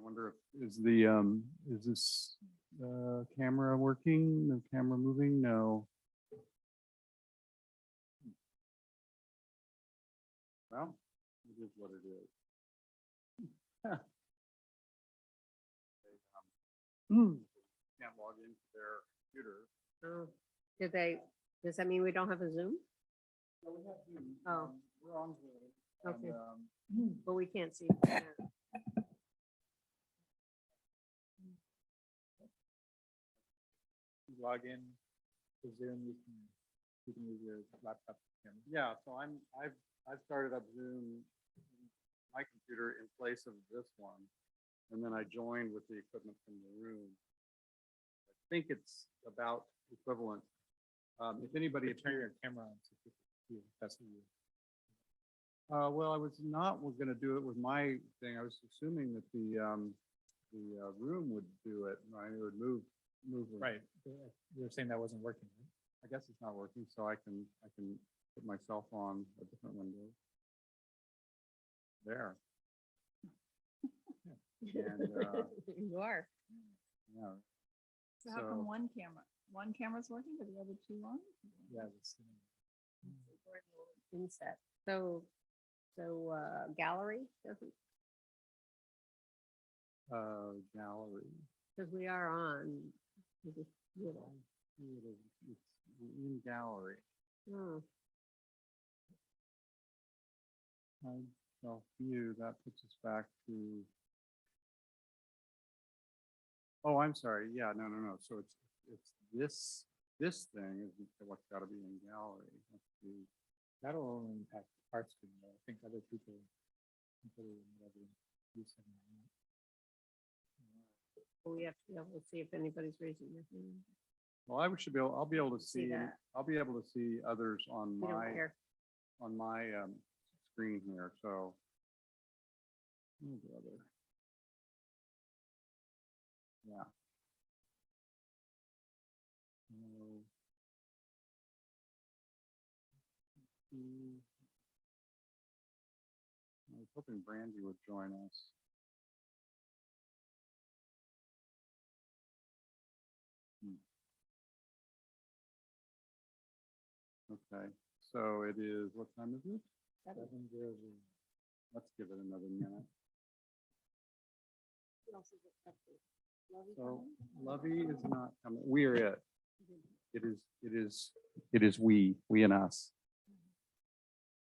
wonder if, is this, camera working? The camera moving? No. Well, it is what it is. Can't log into their computer. Oh, did they, does that mean we don't have a Zoom? So we have Zoom. Oh. We're on Zoom. Okay. And, But we can't see. you log in to Zoom, you can use your laptop camera. Yeah, so I've started up Zoom, my computer in place of this one. And then I joined with the equipment from the room. I think it's about equivalent. If anybody turn your camera on, that's what you. Well, I was not going to do it with my thing. I was assuming that the room would do it. Right? It would move. Right. You're saying that wasn't working. Right? I guess it's not working, so I can put myself on a different window. There. And, You are. yeah. So how come one camera's working, but the other two aren't? Yeah. Inset. So gallery doesn't, Gallery. because we are on. We just, you know. It's in gallery. Oh, Self view, that puts us back to. Oh, I'm sorry. Yeah, no. So it's this thing is what's got to be in gallery. Let's see. That'll only impact art student. I think other people can put it in whatever use it in. we have to be able to see if anybody's raising their hand. Well, I'll be able to See see. that. I'll be able to see others on We don't care. my screen here. So. Oh, brother. Yeah. I was hoping Brandy would join us. Okay, so it is, what time is it? 7:00. Let's give it another minute. So Lovey is not coming. We are it. It is we and us.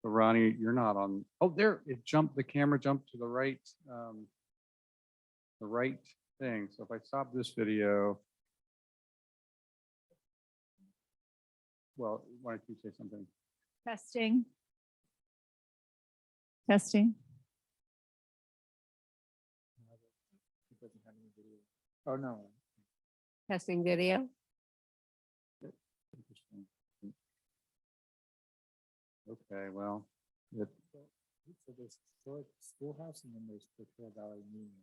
So Ronnie, you're not on. Oh, there, the camera jumped to the right thing. So if I stop this video. Well, why don't you say something? Testing. Testing. It doesn't have any video. Oh, no. Testing video. Interesting. Okay, well, so there's schoolhouse and then there's Portola Valley Meeting.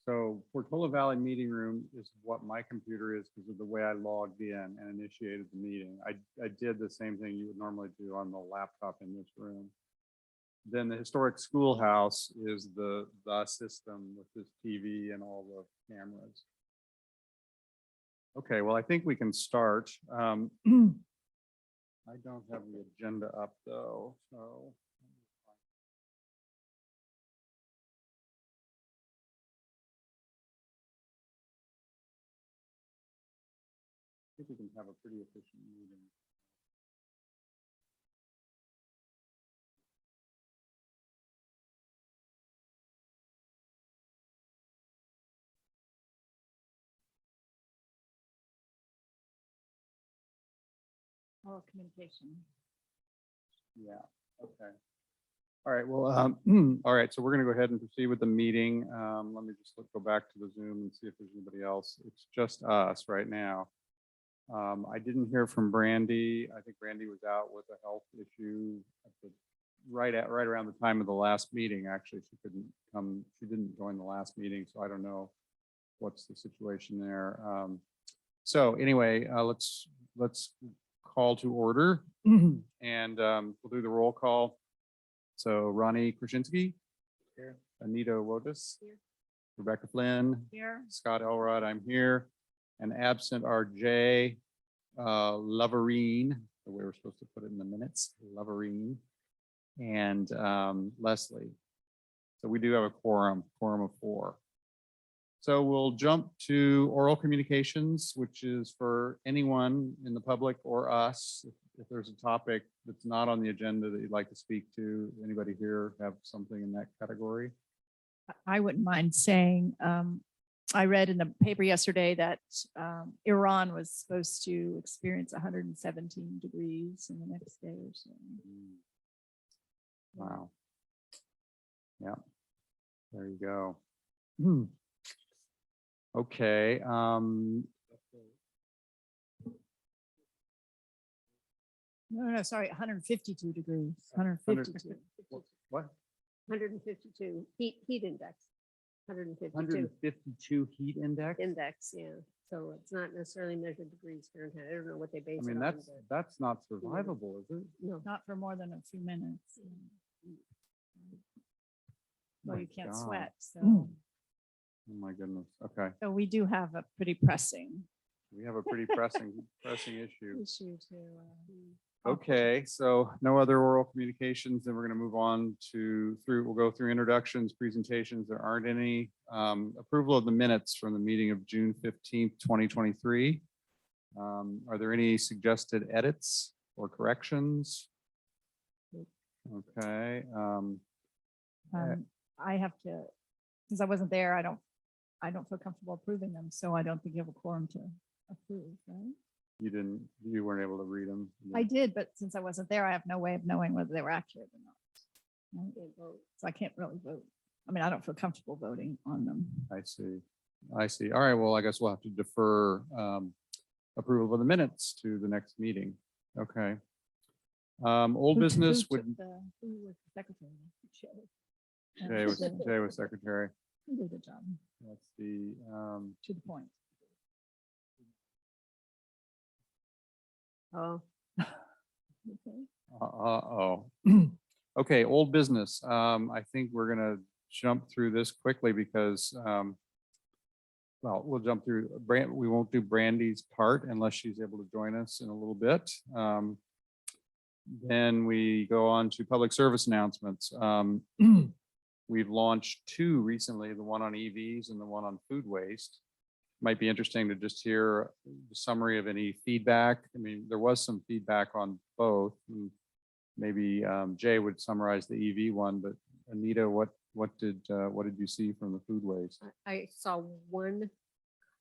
So Portola Valley Meeting Room is what my computer is because of the way I logged in and initiated the meeting. I did the same thing you would normally do on the laptop in this room. Then the historic schoolhouse is the system with this TV and all the cameras. Okay, well, I think we can start. I don't have the agenda up though, so. I think we can have a pretty efficient meeting. Oh, communication. Yeah, okay. All right, well, all right, so we're gonna go ahead and proceed with the meeting. Let me just go back to the Zoom and see if there's anybody else. It's just us right now. I didn't hear from Brandy. I think Brandy was out with a health issue at right around the time of the last meeting. Actually, she couldn't come. She didn't join the last meeting, so I don't know what's the situation there. So anyway, let's call to order and we'll do the roll call. So Ronnie Krasinski. Anita Wotus, Here. Rebecca Flynn, Here, Scott Elrod, I'm here, and absent are Jay Loverine, the way we're supposed to put it in the minutes, Loverine, and Leslie. So we do have a quorum of 4. So we'll jump to oral communications, which is for anyone in the public or us. If there's a topic that's not on the agenda that you'd like to speak to, anybody here have something in that category? I wouldn't mind saying, I read in the paper yesterday that Iran was supposed to experience 117 degrees in the next day or so. Wow. Yeah, there you go. Hmm. Okay, No, sorry, 152 degrees, 152. what? 152 heat index, 152 152 heat index? index, yeah. So it's not necessarily measured degrees Fahrenheit. I don't know what they base I it mean, on. that's not survivable, is it? No, Not for more than a few minutes. Well, My you can't God. sweat, so. Oh my goodness, okay. So we do have a pretty pressing We have a pretty pressing issue. issue to. Okay, so no other oral communications, then we're gonna move on we'll go through introductions, presentations. There aren't any. Approval of the minutes from the meeting of June 15th, 2023. Are there any suggested edits or corrections? Okay, I have to, since I wasn't there, I don't feel comfortable approving them, so I don't think you have a quorum to approve, right? you weren't able to read them? I did, but since I wasn't there, I have no way of knowing whether they were accurate or not. Right? can't vote. So I can't really vote. I mean, I don't feel comfortable voting on them. I see. All right, well, I guess we'll have to defer approval of the minutes to the next meeting. Okay. Old Who- business who would, took who was the secretary? Jay was secretary. He did a good job, That's the, to the point. Oh, Okay. oh. Okay, old business. I think we're gonna jump through this quickly because, well, we'll jump through we won't do Brandy's part unless she's able to join us in a little bit. Then we go on to public service announcements. We've launched 2 recently, the one on EVs and the one on food waste. Might be interesting to just hear the summary of any feedback. I mean, there was some feedback on both. And maybe Jay would summarize the EV one, but Anita, what did you see from the food waste? I saw one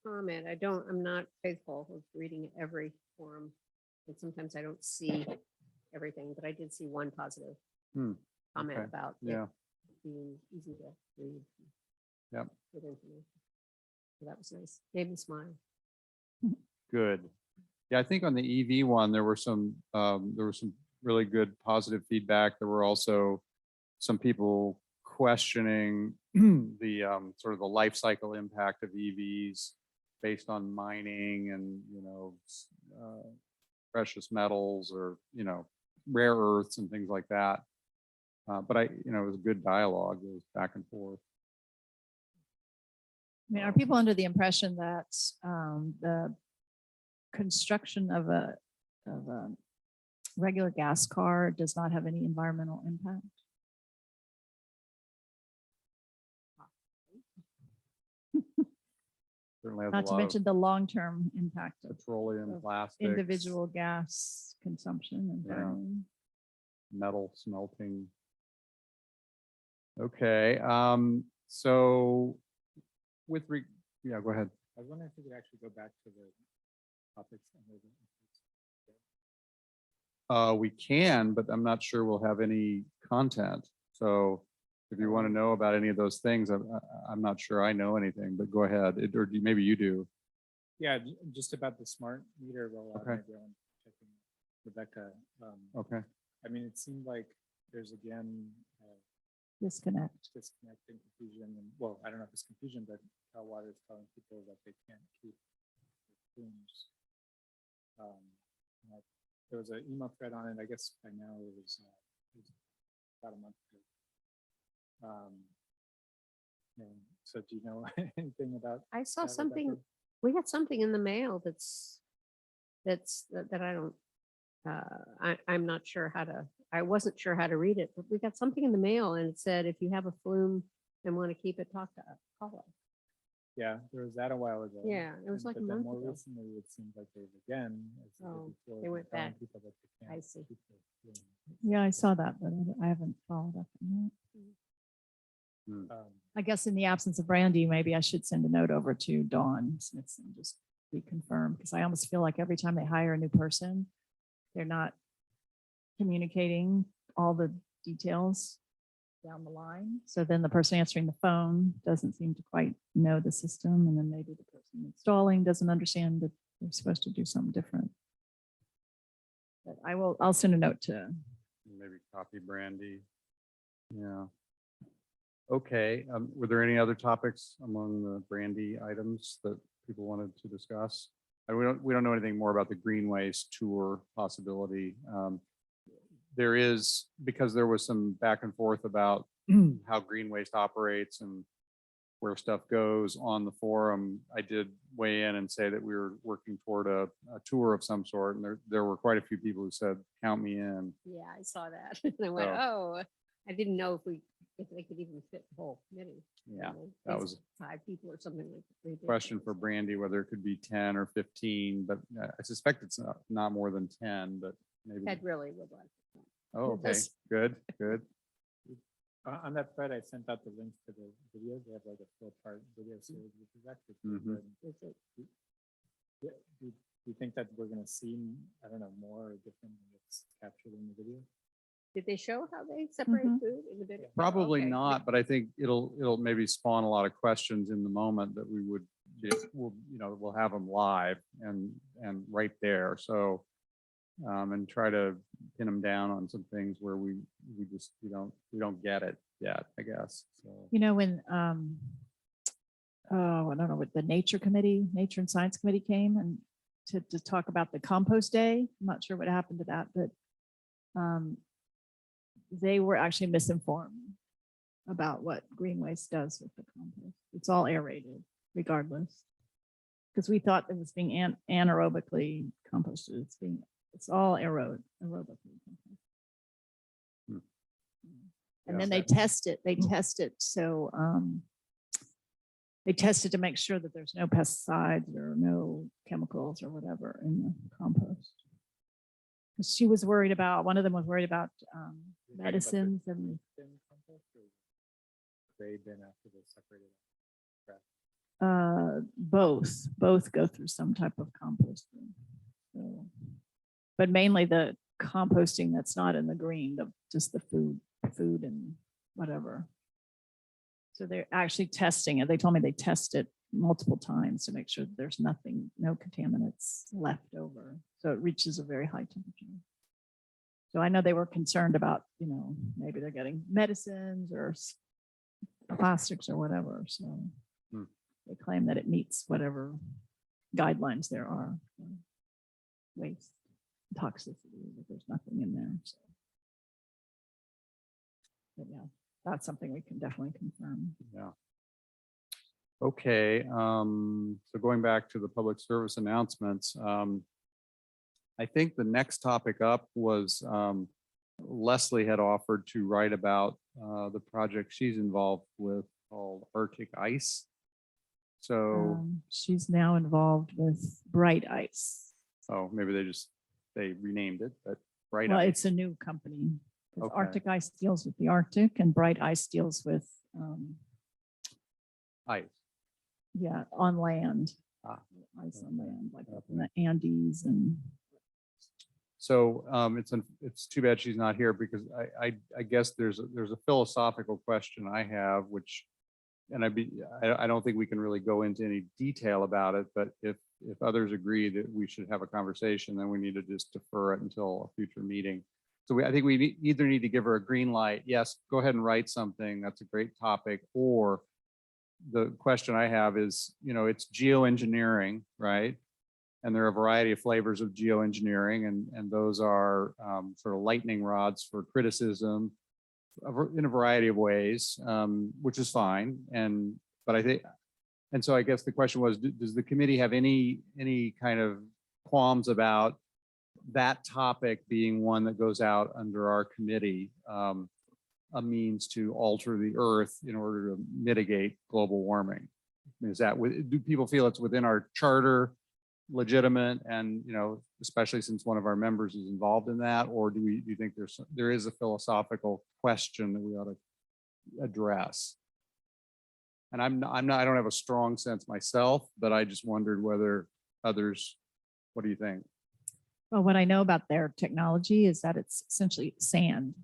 comment. I'm not faithful of reading every forum. And sometimes I don't see everything, but I did see one positive Hmm, comment okay, about it Yeah, being easy to read. Yep. Good information. So that was nice. Made me smile. good. Yeah, I think on the EV one, there were some really good positive feedback. There were also some people questioning the sort of the life cycle impact of EVs based on mining and, precious metals or, rare earths and things like that. But it was a good dialogue. It was back and forth. I mean, are people under the impression that the construction of a regular gas car does not have any environmental impact? Certainly has Not a to lot of mention the long-term impact of petroleum, of plastics, individual gas consumption and Yeah. burning. metal smelting. Okay, so yeah, go ahead. I was wondering if we could actually go back to the topics. We can, but I'm not sure we'll have any content. So if you want to know about any of those things, I'm not sure I know anything, but go ahead. Maybe you do. Yeah, just about the smart meter rollout. Okay. Maybe I'm checking Rebecca. Okay. I mean, it seemed like there's again Disconnect. disconnect and confusion. And well, I don't know if it's confusion, but Cal Water is telling people that they can't keep their rooms. There was an email thread on it. I guess by now it was about a month ago. So do you know anything about? I saw that, something, Rebecca? we got something in the mail that I don't, I'm not sure how to, I wasn't sure how to read it, but we got something in the mail and it said, if you have a flume and want to keep it, call us. Yeah, there was that a while ago. Yeah, it was like a but then month more ago. recently, it seems like they've again. as they did Oh, before, they been went telling back. people that they I can't see. keep their flume. Yeah, I saw that, but I haven't followed up on that. Um, I guess in the absence of Brandy, maybe I should send a note over to Dawn Smith and just reconfirm, because I almost feel like every time they hire a new person, they're not communicating all the details down the line. So then the person answering the phone doesn't seem to quite know the system. And then maybe the person installing doesn't understand that they're supposed to do something different. But I'll send a note to, Maybe copy Brandy. Yeah. Okay, were there any other topics among the Brandy items that people wanted to discuss? And we don't know anything more about the Greenways tour possibility. There is, because there was some back and forth about how Green Waste operates and where stuff goes on the forum, I did weigh in and say that we were working toward a tour of some sort. And there were quite a few people who said, count me in. Yeah, I saw that. And I went, So- oh, I didn't know if they could even fit the whole committee. you Yeah, know, that it's was 5 people or something like that. question for Brandy, whether it could be 10 or 15, but I suspect it's not more than 10, but maybe. Ted really would like. to. Oh, okay, Yes. good, good. On that thread, I sent out the links to the videos. They have like a 4-part video series, which is actually pretty Mhm. good. Is it? Yeah, do you think that we're gonna see, I don't know, more or different than what's captured in the video? Did they show how they separate Mhm. food in the video? Oh, Probably okay. not, but I think it'll maybe spawn a lot of questions in the moment that we'll have them live and right there. So, and try to pin them down on some things where we don't get it yet, I guess. So, when, I don't know, what the Nature and Science Committee came and to talk about the compost day. I'm not sure what happened to that, but they were actually misinformed about what Green Waste does with the compost. It's all aerated regardless. Because we thought it was being anaerobically composted. It's all aerobically. Hmm. And Yeah. then they test it. So they tested to make sure that there's no pesticides or no chemicals or whatever in the compost. 'Cause she was worried about, one of them was worried about You're talking about the medicines and thin compost, or they've been after they separated? both go through some type of composting. So, but mainly the composting that's not in the green, just the food and whatever. So they're actually testing it. They told me they test it multiple times to make sure that there's no contaminants left over. So it reaches a very high temperature. So I know they were concerned about, maybe they're getting medicines or plastics or whatever. So Hmm. they claim that it meets whatever guidelines there are for waste toxicity, but there's nothing in there. So. But yeah, that's something we can definitely confirm. yeah. Okay, so going back to the public service announcements, I think the next topic up was Leslie had offered to write about the project she's involved with called Arctic Ice. So, She's now involved with Bright Ice. oh, maybe they renamed it, but Bright Well, Ice. it's a new company. 'Cause Okay. Arctic Ice deals with the Arctic and Bright Ice deals with, Ice. yeah, on land. Ah, Ice on land, like up in the Andes and. So it's too bad she's not here because I guess there's a philosophical question I have, which, and I don't think we can really go into any detail about it, but if others agree that we should have a conversation, then we need to just defer it until a future meeting. So I think we either need to give her a green light. Yes, go ahead and write something. That's a great topic. Or the question I have is, it's geoengineering, right? And there are a variety of flavors of geoengineering, and those are sort of lightning rods for criticism in a variety of ways, which is fine. And But I think, and so I guess the question was, does the committee have any kind of qualms about that topic being one that goes out under our committee? A means to alter the earth in order to mitigate global warming? Is that, do people feel it's within our charter, legitimate, and, especially since one of our members is involved in that? Or do you think there is a philosophical question that we ought to address? And I don't have a strong sense myself, but I just wondered whether others, what do you think? Well, what I know about their technology is that it's essentially sand,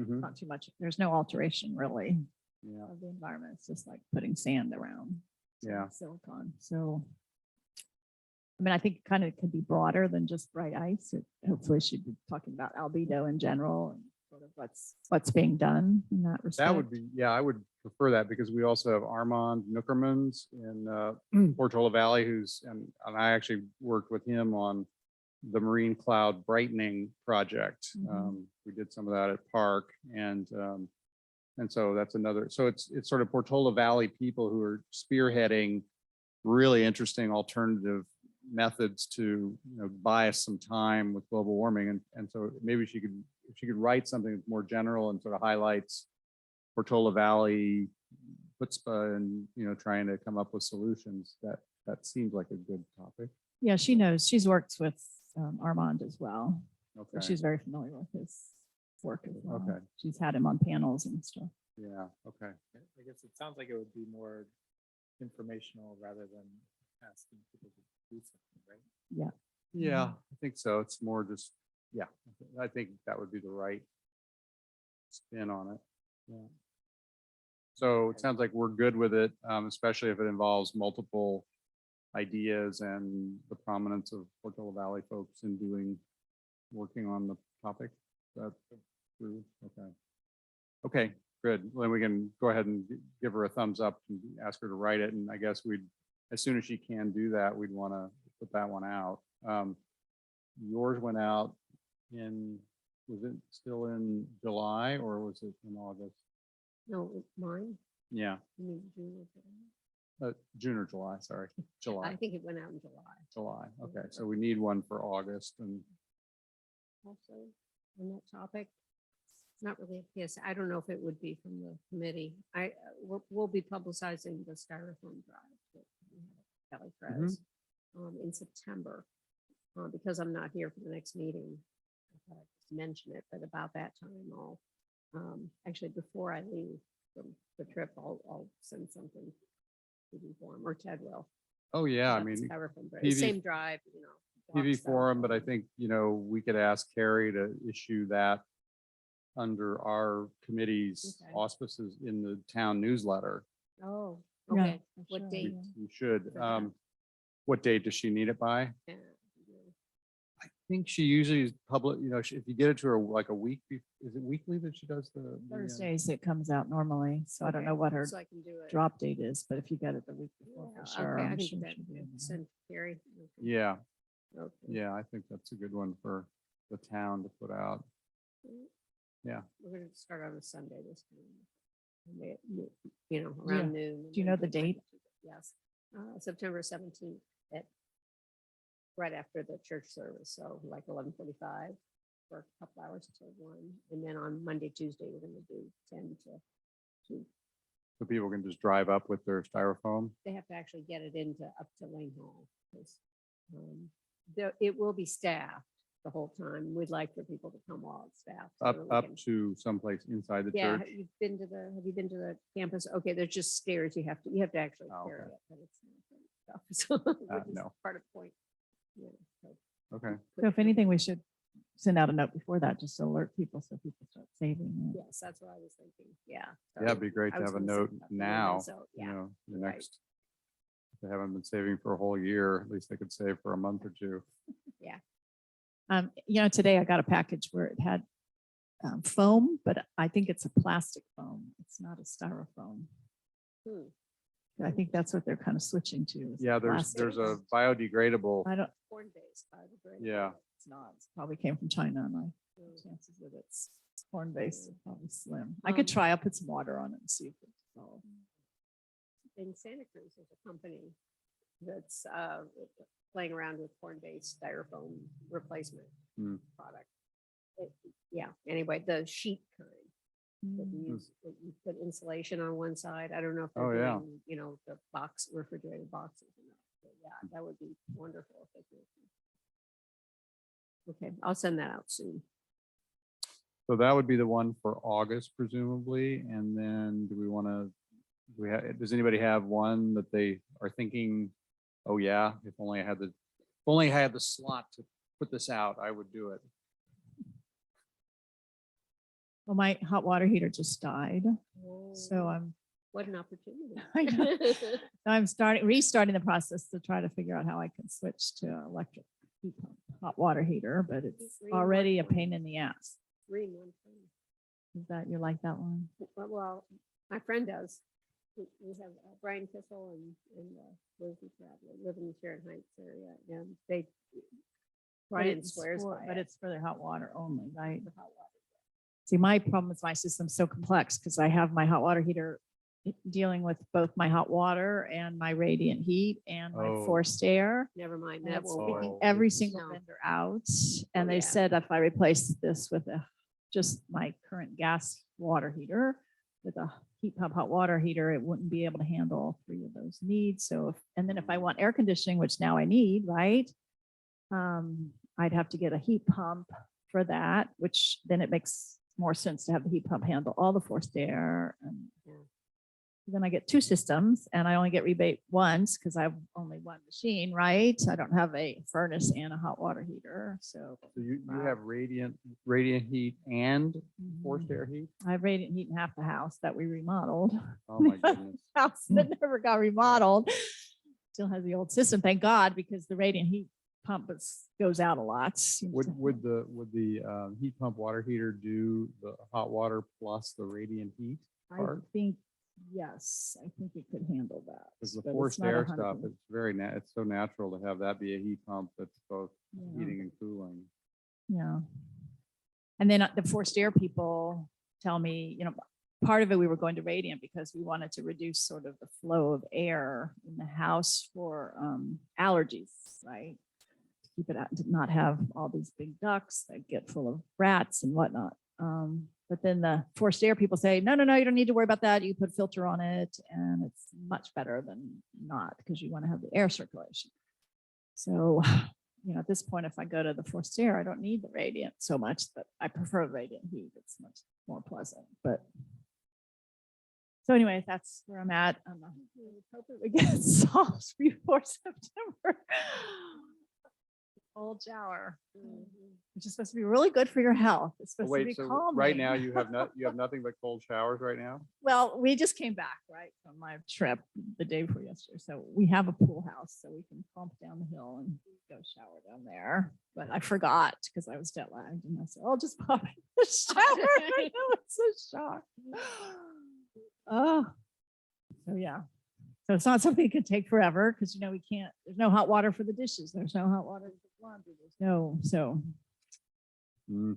Mhm. not too much. There's no alteration really Yeah, of the environment. It's just like putting sand around. Yeah. Silicon. So, I mean, I think kind of could be broader than just bright ice. Hopefully she'd be talking about albedo in general and sort of what's being done in that respect. that would be, I would prefer that, because we also have Armand Nuckermans in Portola Valley, and I actually worked with him on the marine cloud brightening project. Mhm. We did some of that at Park, and so that's another, so it's sort of Portola Valley people who are spearheading really interesting alternative methods to, buy us some time with global warming. And so maybe if she could write something that's more general and sort of highlights Portola Valley chutzpah and, trying to come up with solutions, that seems like a good topic. Yeah, she knows. She's worked with Armand as well. So Okay. she's very familiar with his work as well. Okay. She's had him on panels and stuff. Yeah, okay. I guess it sounds like it would be more informational rather than asking people to do something, right? Yeah, I think so. It's more just, I think that would be the right spin on it. Yeah. So it sounds like we're good with it, especially if it involves multiple ideas and the prominence of Portola Valley folks in working on the topic. That's true. Okay. Okay, good. Well, then we can go ahead and give her a thumbs up and ask her to write it. And I guess as soon as she can do that, we'd want to put that one out. Yours went out was it still in July or was it in August? No, mine. Yeah, You mean June or July? June or July, sorry, I July, think it went out in July. July. Okay, so we need one for August and, Also, on that topic, it's not really a PSA. I don't know if it would be from the committee. We'll be publicizing the styrofoam drive that we have at Valley Pres in September. Because I'm not here for the next meeting, I thought I'd just mention it, but about that time, I'll actually, before I leave from the trip, I'll send something to the forum, or Ted will. oh yeah, I about the mean, styrofoam drive. PV Same drive, block TV forum, but I styrofoam. think, we could ask Carrie to issue that under our committee's Okay. auspices in the town newsletter. Oh, Yeah, okay. for What sure, date? yeah. You should. For that. What date does she need it by? Yeah. I think she usually is public, if you get it to her like a week, is it weekly that she does the? Thursdays it comes out normally. So I don't know Okay, what her so I can do it. drop date is, but if you get it the week before Yeah, for sure. okay, I I'm can sure do that. she'll be in there. Send Carrie. Okay. Yeah, Okay. yeah, I think that's a good one for the town to put out. Yeah. We're gonna start on a Sunday this time. Around noon. and Do you then know the do date? Yes, September 17th right after the church service, so like 11:45 for a couple hours until 1. And then on Monday, Tuesday, we're gonna do 10 to 2. So people can just drive up with their styrofoam. They have to actually get it up to Lane Hall. 'Cause, it will be staffed the whole time. We'd like for people to come while it's staffed. so that we Up can- to someplace inside the Yeah, church. have you been to the campus? Okay, there's just stairs you have to actually Oh, carry okay. it, but it's not great stuff. So which is no. part of point. Yeah, so Okay, put So if it- anything, we should send out a note before that, just to alert people so people start saving it. Yes, that's what I was thinking. Yeah. yeah, it'd be great I to was have a gonna say note about the now, women, so, yeah, the right. next. If they haven't been saving for a whole year, at least they could save for a month or two. Today I got a package where it had foam, but I think it's a plastic foam. It's not a styrofoam. Hmm. I think that's what they're kind of switching to. is Yeah, there's plastic. a biodegradable, I don't, Corn-based biodegradable. yeah, it's not. It's probably came from China and I, Mm. chances that it's corn based, is probably slim. I could Um, try, I'll put some water on it and see if it's all. in Santa Cruz, there's a company that's playing around with corn-based styrofoam replacement Hmm. product. Yeah, anyway, the sheet kind. That Mm. you use, that you put insulation on one side. I don't know if Oh, they're yeah. doing, the refrigerated boxes. or not, but yeah, that would be wonderful if they could. Okay, I'll send that out soon. So that would be the one for August presumably, and then do we want to, does anybody have one that they are thinking, oh yeah, if only I had the slot to put this out, I would do it. Well, my hot water heater just died, so Oh, I'm what an opportunity. I know. Restarting the process to try to figure out how I can switch to electric heat pump, hot water heater, but it's Green one already a point. pain in the ass. Green one thing. Is that, you like that one? Well, my friend does. We have Brian Kissel and Liz Traveler live in the Sharon Heights area, and they. Brian It's swears for- by But it. it's for the hot water only, right? For hot water. See, my problem is my system's so complex because I have my hot water heater dealing with both my hot water and my radiant heat and my Oh. forced air. Never mind, And that it's will kicking work. Oh, every it's- single No. vendor out. Oh, And they yeah. said if I replace this with just my current gas water heater with a heat pump hot water heater, it wouldn't be able to handle all three of those needs. So and then if I want air conditioning, which now I need, right? I'd have to get a heat pump for that, which then it makes more sense to have the heat pump handle all the forced air. And Yeah. then I get two systems and I only get rebate once because I have only one machine, right? I don't have a furnace and a hot water heater. So So you Wow. have radiant heat and forced air heat? I have radiant heat in half the house that we remodeled. Oh my goodness. House that never got remodeled. Still has the old system, thank God, because the radiant heat pump goes out a lot. Would the heat pump water heater do the hot water plus the radiant heat? I part? think, yes, I think it could handle that. Because the but it's forced not air 100%. stuff, it's it's so natural to have that be a heat pump that's both Yeah. heating and cooling. Yeah. And then the forced air people tell me, part of it, we were going to radiant because we wanted to reduce sort of the flow of air in the house for allergies, right? To keep it out, to not have all these big ducts that get full of rats and whatnot. But then the forced air people say, no, you don't need to worry about that. You put a filter on it and it's much better than not because you want to have the air circulation. So, at this point, if I go to the forced air, I don't need the radiant so much, but I prefer radiant heat. It's much more pleasant, but. So anyway, that's where I'm at. I'm hoping we get it solved before September. Cold shower, which is supposed to be really good for your health. It's Oh, supposed to wait, be so calming. right now you have nothing but cold showers right now? Well, we just came back, right, from my trip the day before yesterday. So we have a pool house, so we can pump down the hill and go shower down there. But I forgot because I was jet lagged, and I said, "I'll just pop in the shower." I was so shocked. Oh, so yeah. So it's not something that could take forever because we can't. There's no hot water for the dishes. There's no hot water for the laundry. There's no so. Mm,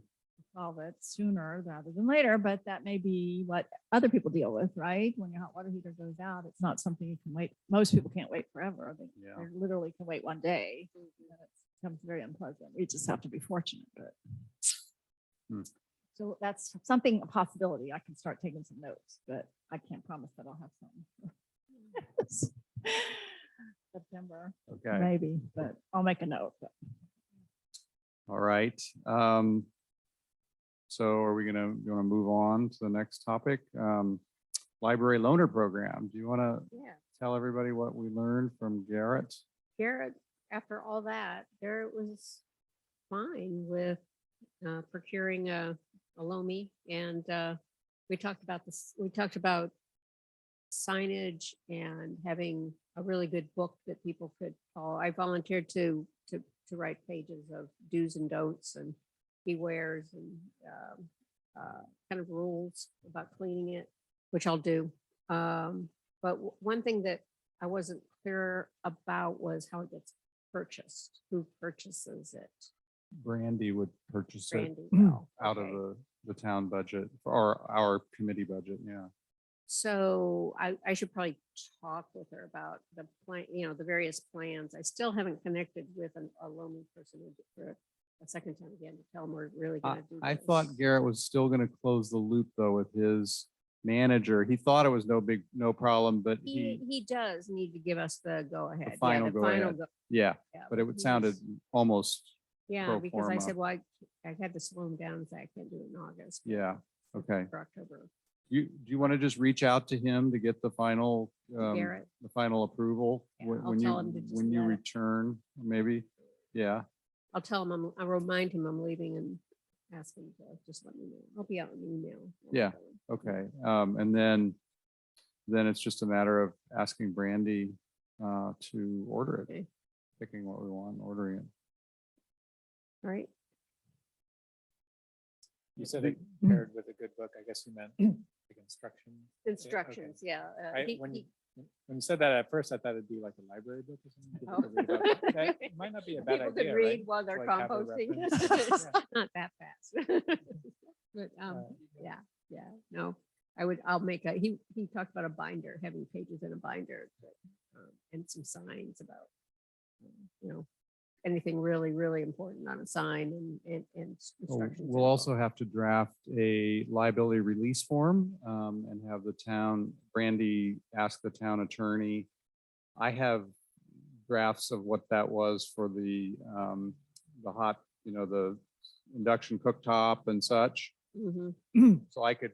Solve it sooner rather than later, but that may be what other people deal with, right? When your hot water heater goes out, it's not something you can wait. Most people can't wait forever. They Yeah. literally can wait one day. And it becomes very unpleasant. We just have to be fortunate, but. Hmm. So that's something, a possibility. I can start taking some notes, but I can't promise that I'll have some. September, Okay, maybe, but I'll make a note. But all right. So are we you want to move on to the next topic? Library loaner program. Do you want to Yeah, tell everybody what we learned from Garrett? Garrett, after all that, Garrett was fine with procuring a Lomi, and we talked about this. We talked about signage and having a really good book that people could follow. I volunteered to write pages of do's and don'ts and bewares and kind of rules about cleaning it, which I'll do. But one thing that I wasn't clear about was how it gets purchased, who purchases it. Brandy would purchase it Brandy will. out of Okay. the town budget or our committee budget. Yeah. So I should probably talk with her about the plan, the various plans. I still haven't connected with a loan person for a second time again to tell them we're really gonna do I this. thought Garrett was still gonna close the loop though with his manager. He thought it was no problem, but He does need to give us the go ahead. Yeah, final the go final ahead. go- yeah, yeah, but it he sounded was- almost, Yeah, pro because I said, forma. well, I had to slow him down and say I can't do it in August. but yeah, okay. For October. Do you want to just reach out to him to get the final, Garrett. the final approval? Yeah, when- I'll when you tell him to just When you let it- return, maybe? Yeah, I'll tell him, I'll remind him I'm leaving and ask him to just let me know. I'll be out in email. I'll Yeah. tell him. okay. And then it's just a matter of asking Brandy to order it, Okay, picking what we want, and ordering it. all right. You said it paired with a good book. I guess you meant like instruction. Instructions, yeah. When you said that at first, I thought it'd be like a library book or something. People Oh. could read about. That might not be a bad People idea, could right? read while they're Like have a composting. reference. Yeah. Not that fast. But, yeah, no, I'll make he talked about a binder, having pages in a binder, and some signs about, anything really, really important on a sign and instructions. We'll info. also have to draft a liability release form and have the town, Brandy ask the town attorney. I have drafts of what that was for the hot, the induction cooktop and such. Mhm. So I could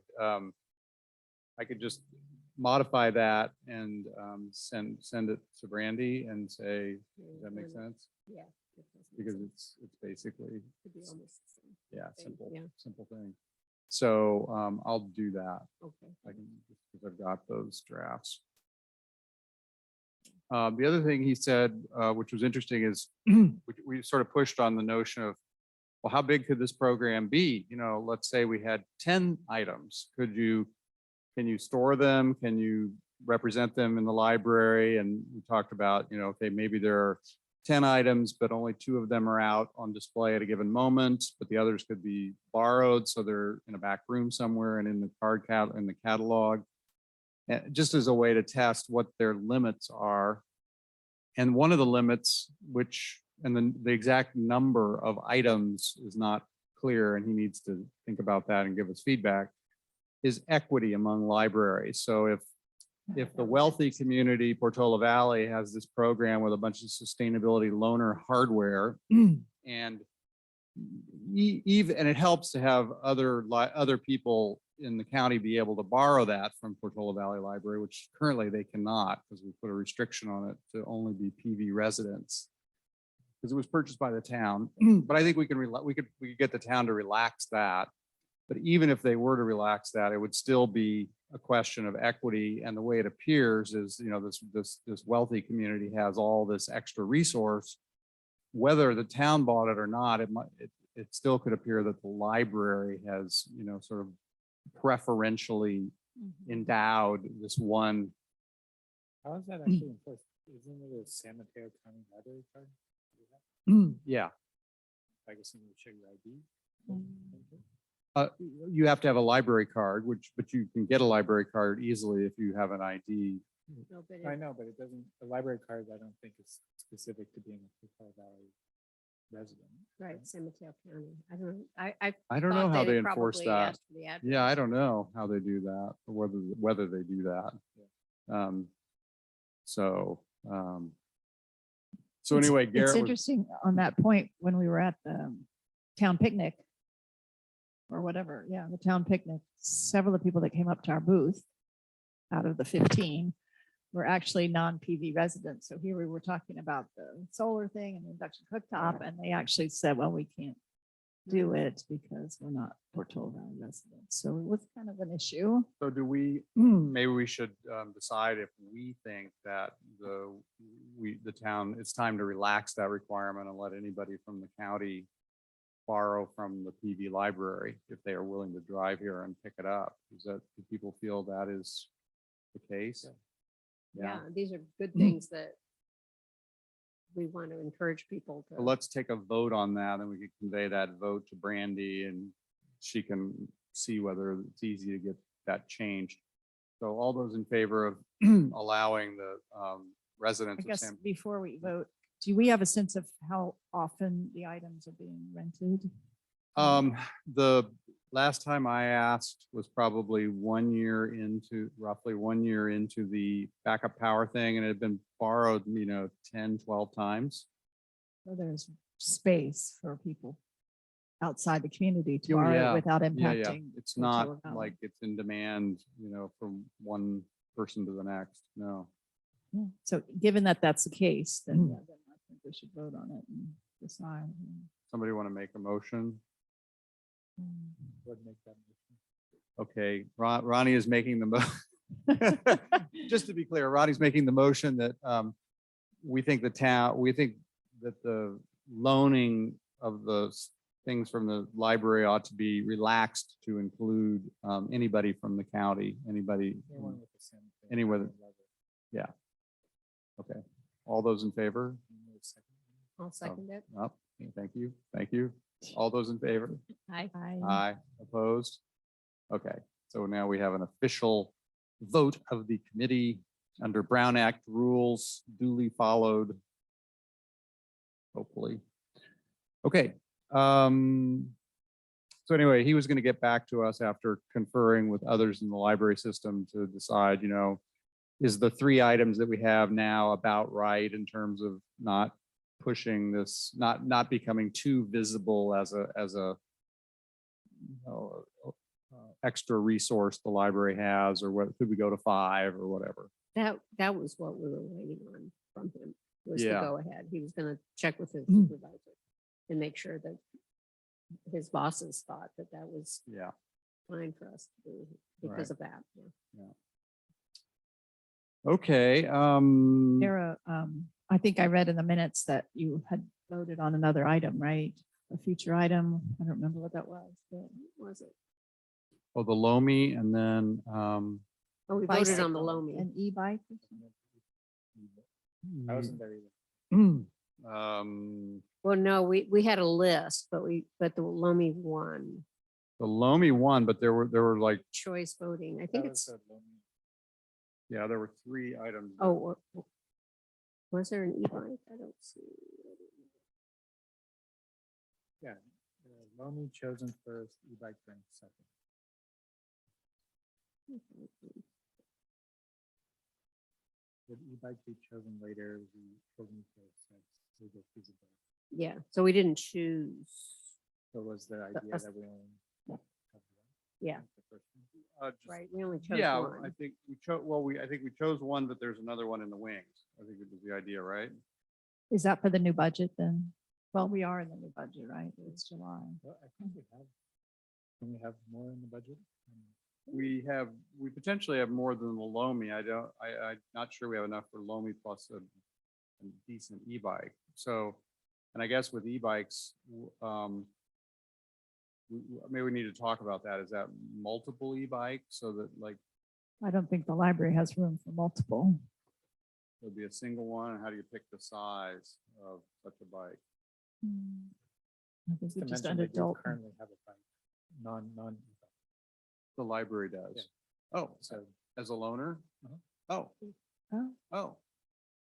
just modify that and send it to Brandy and say, does that make sense? Yeah. it does make Because sense. it's basically, Could be almost the same yeah, thing, yeah. simple thing. So I'll do that. Okay. I can, because I've got those drafts. The other thing he said, which was interesting, is we sort of pushed on the notion of, well, how big could this program be? Let's say we had 10 items. Can you store them? Can you represent them in the library? And we talked about, okay, maybe there are 10 items, but only 2 of them are out on display at a given moment, but the others could be borrowed. So they're in a back room somewhere and in the in the catalog, just as a way to test what their limits are. And one of the limits, and the exact number of items is not clear, and he needs to think about that and give us feedback, is equity among libraries. So if the wealthy community, Portola Valley, has this program with a bunch of sustainability loaner hardware, and it helps to have other people in the county be able to borrow that from Portola Valley Library, which currently they cannot because we put a restriction on it to only be PV residents, because it was purchased by the town. But I think we could get the town to relax that. But even if they were to relax that, it would still be a question of equity. And the way it appears is, this wealthy community has all this extra resource. Whether the town bought it or not, it still could appear that the library has, sort of preferentially endowed this one. How is that actually enforced? Isn't it a San Mateo County library card? Yeah, I guess you need to show your ID. you have to have a library card, but you can get a library card easily if you have an ID. No, but I it- know, but it doesn't, the library card, I don't think is specific to being a Portola Valley resident. Right, San Mateo County. I don't know. I I don't know thought how they they had enforce probably that. asked for the address. Yeah, I don't know how they do that, or whether they do that. So, so anyway, It's Garrett was, interesting on that point, when we were at the town picnic or whatever, the town picnic, several of the people that came up to our booth out of the 15 were actually non-PV residents. So here we were talking about the solar thing and the induction cooktop, and they actually said, well, we can't do it because we're not Portola Valley residents. So it was kind of an issue. so do we, maybe we should decide if we think that the town, it's time to relax that requirement and let anybody from the county borrow from the PV library if they are willing to drive here and pick it up. Do people feel that is the case? Yeah, these are good things that we want to encourage people to. Well, let's take a vote on that, and we can convey that vote to Brandy, and she can see whether it's easy to get that changed. So all those in favor of allowing the I residents of guess San, before we vote, do we have a sense of how often the items are being rented? the last time I asked was probably roughly 1 year into the backup power thing, and it had been borrowed, 10, 12 times. So there's space for people outside the community to Oh, borrow yeah. it without Yeah, impacting. It's Coachella not Valley. like it's in demand, from one person to the next. No. Yeah. So given that that's the case, then yeah, then I think we should vote on it and decide. Somebody want to make a motion? Would make that motion. Okay, Ronnie is making the just to be clear, Ronnie's making the motion that we think that the loaning of the things from the library ought to be relaxed to include anybody from the county, anybody, Anyone with the same thing, Anyone- same level. okay. All those in favor? You need a second? I'll second it. Up, thank you, thank you. All those in favor? Aye. Aye, opposed? Okay, so now we have an official vote of the committee under Brown Act rules duly followed. Hopefully. Okay. So anyway, he was going to get back to us after conferring with others in the library system to decide, is the 3 items that we have now about right in terms of not pushing this, not becoming too visible as a extra resource the library has, or what, could we go to 5 or whatever? That was what we were waiting on from him, was to Yeah. go ahead. He was gonna check with his Mm. supervisor and make sure that his bosses thought that that was Yeah. fine for us to do because of that. Yeah. Okay. Sarah, I think I read in the minutes that you had voted on another item, right? A future item. I don't remember what that was. But What was it? Oh, the Lomi, and then Oh, we voted on the bicycle, Lomi. An e-bike. or something? I wasn't there either. Well, no, we had a list, but the Lomi won the Lomi won, but there were like, choice voting. I think That was it's, the lonely- yeah, there were 3 items. was there an e-bike? I don't see. Yeah, Lomi chosen first, e-bike ranked second. Would e-bike be chosen later? The chosen first, that's legal feasible. Yeah, so we didn't choose. So was the idea us- that we only. have one? Yeah. The first one? Right, we only chose Yeah, one. I think we chose one, but there's another one in the wings. I think it was the idea, right? Is that for the new budget then? Well, we are in the new budget, right? It's July. Well, I think we have. Can we have more in the budget? We potentially have more than the Lomi. I'm not sure we have enough for Lomi plus a decent e-bike. So, and I guess with e-bikes, maybe we need to talk about that. Is that multiple e-bikes so that like I don't think the library has room for multiple. there'll be a single one? And how do you pick the size of such a bike? I think To we just mention, an they do adult. currently have a bike, non. The library does. Oh, So as a loaner? Uh-huh. Oh, Oh, oh.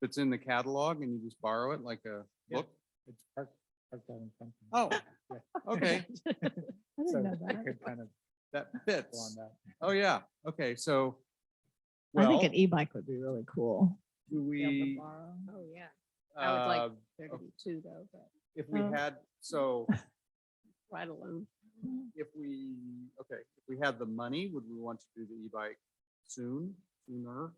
It's in the catalog and you just borrow it like a Yeah. book? it's parked out in front. Oh, Yeah. okay, I So didn't know it that. could kind of that go on fits. that. Oh, yeah, okay, so. I think Well, an e-bike would be really cool. do to be able to we, borrow. Oh, yeah. I would like uh, there to be 2 though, but if we Oh. had, so right alone. if we had the money, would we want to do the e-bike sooner?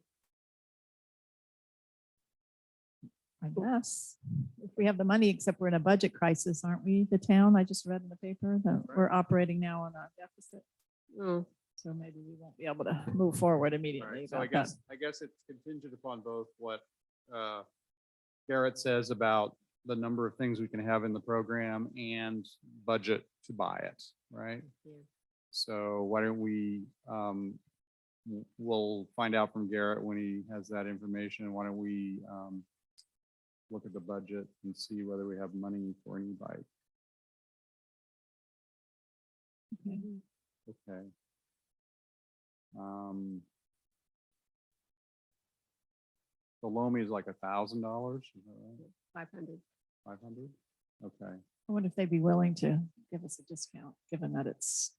I guess. If we have the money, except we're in a budget crisis, aren't we, the town? I just read in the paper that Right. we're operating now on a deficit. Oh, So maybe we won't be able to move forward immediately. Right, so I about that. guess it's contingent upon both what Garrett says about the number of things we can have in the program and budget to buy it, right? Yeah. So why don't we, we'll find out from Garrett when he has that information. Why don't we look at the budget and see whether we have money for an e-bike? Okay. Okay. The Lomi is like $1,000, is that right? 500. 500? Okay. I wonder if they'd be willing to give us a discount, given that it's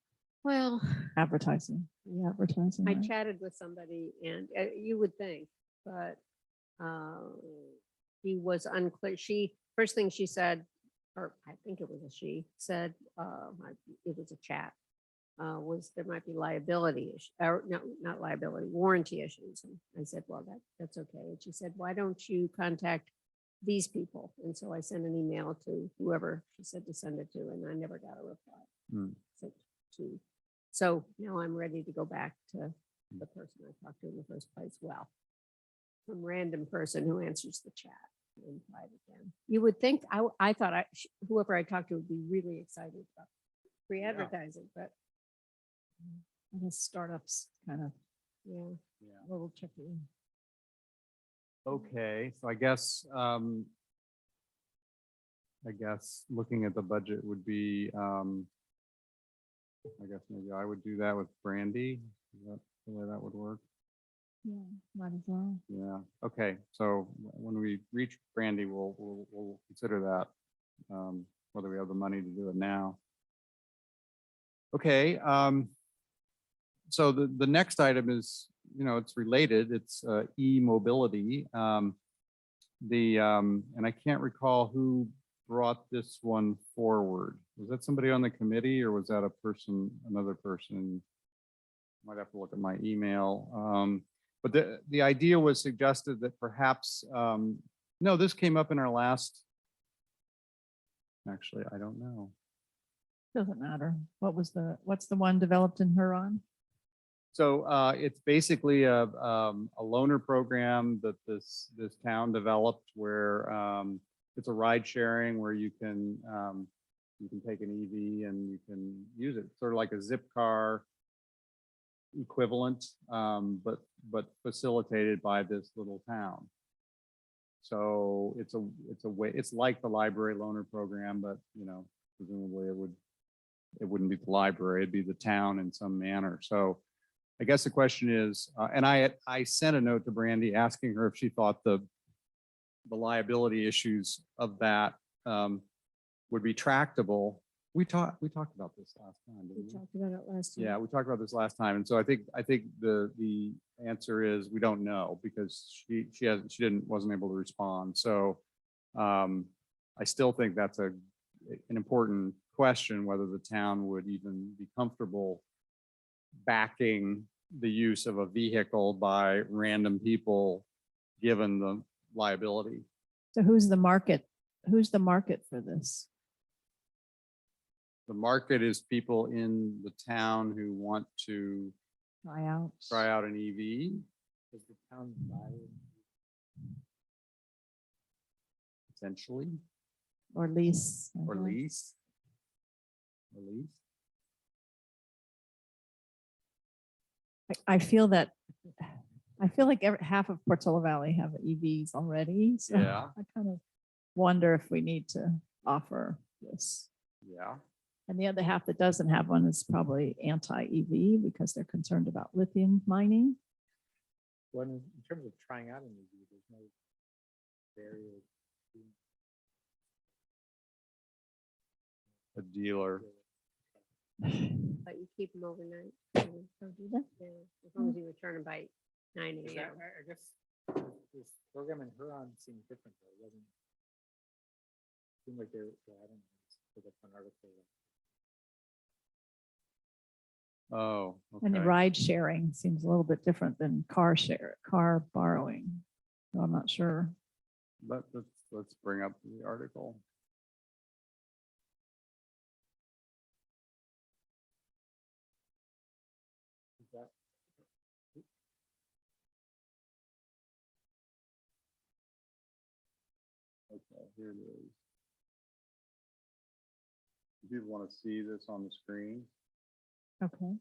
Well, advertising. Advertising. I right? chatted with somebody and you would think, but she was unclear. First thing she said, or I think it was a she, said, it was a chat, was there might be liability issue, or no, not liability, warranty issues. And I said, well, that's okay. And she said, why don't you contact these people? And so I sent an email to whoever she said to send it to, and I never got a reply. Hmm. So now I'm ready to go back to the person I talked to in the first place. Well, some random person who answers the chat and try it again. You would think, I thought whoever I talked to would be really excited about free advertising, but I guess startups kind of yeah. Yeah. a little tricky. Okay, so I guess looking at the budget would be, I guess maybe I would do that with Brandy. Is that the way that would work? Yeah, might as well. Yeah, okay, so when we reach Brandy, we'll consider that, whether we have the money to do it now. Okay, so the next item is, it's related, it's e-mobility. And I can't recall who brought this one forward. Was that somebody on the committee or was that another person? Might have to look at my email. But the idea was suggested that perhaps, no, this came up in our last, actually, I don't know. Doesn't matter. What's the one developed in Huron? So it's basically a loaner program that this town developed where it's a ride sharing where you can take an EV and you can use it sort of like a Zipcar equivalent, but facilitated by this little town. So it's a way, it's like the library loaner program, but presumably it wouldn't be the library, it'd be the town in some manner. So I guess the question is, and I sent a note to Brandy asking her if she thought the liability issues of that would be tractable. We talked about this last time, We didn't we? talked about it last time. Yeah, we talked about this last time, and so I think the answer is we don't know because she wasn't able to respond. So I still think that's an important question whether the town would even be comfortable backing the use of a vehicle by random people, given the liability. So who's the market? Who's the market for this? The market is people in the town who want to Tryouts? try out an EV. Does the town buy it? Potentially, Or lease? I or guess. lease. Or lease. I feel like half of Portola Valley have EVs already. So Yeah. I kind of wonder if we need to offer this. Yeah. And the other half that doesn't have one is probably anti-EV because they're concerned about lithium mining. Well, in terms of trying out an EV, there's no barrier. A dealer. But you keep them overnight. So do they? Yeah, as long as you return them by 9 Is AM. that- I guess this program in Huron seemed different though. It wasn't. Seemed like they're, I don't know, put up an article. Oh, And the okay. ride sharing seems a little bit different than car borrowing. So I'm not sure. Let's bring up the article. Is that Okay, here it is. Do you want to see this on the screen? Okay.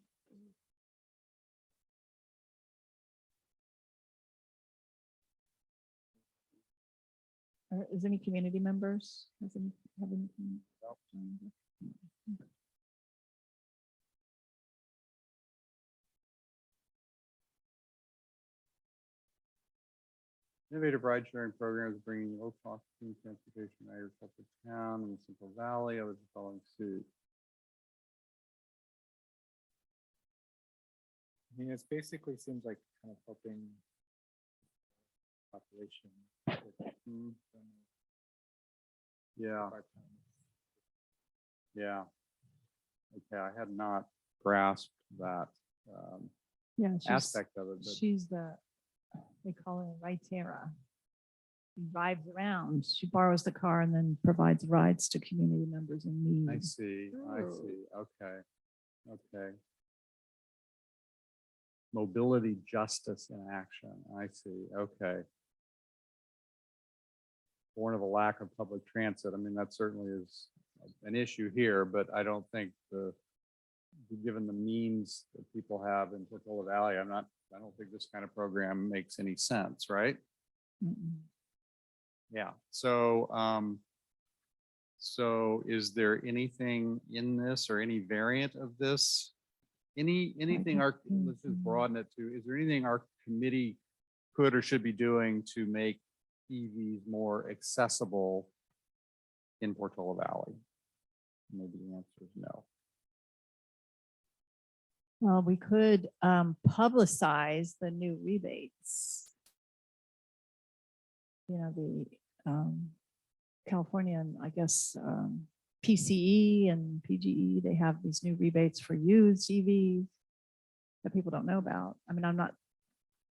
Is any community members? Have anything? Innovative ride sharing programs bringing low cost clean transportation and agriculture to town in the Central Valley, others are following suit. I mean, it's basically seems like kind of helping population. with, Hmm, um, Yeah, part-time. yeah. Okay, I had not grasped that Yeah, she's, aspect of it, but she's the, they call her a Ritera. She drives around. She borrows the car and then provides rides to community members in I need. see, Oh. okay, okay. Mobility justice in action, I see, okay. Born of a lack of public transit, I mean, that certainly is an issue here, but I don't think given the means that people have in Portola Valley, I don't think this kind of program makes any sense, right? Mm-mm. Yeah, so is there anything in this or any variant of this? Anything let's just broaden it to, is there anything our committee could or should be doing to make EVs more accessible in Portola Valley? Maybe the answer is no. Well, we could publicize the new rebates. You know, the California and I guess PCE and PGE, they have these new rebates for used EVs that people don't know about. I mean, I'm not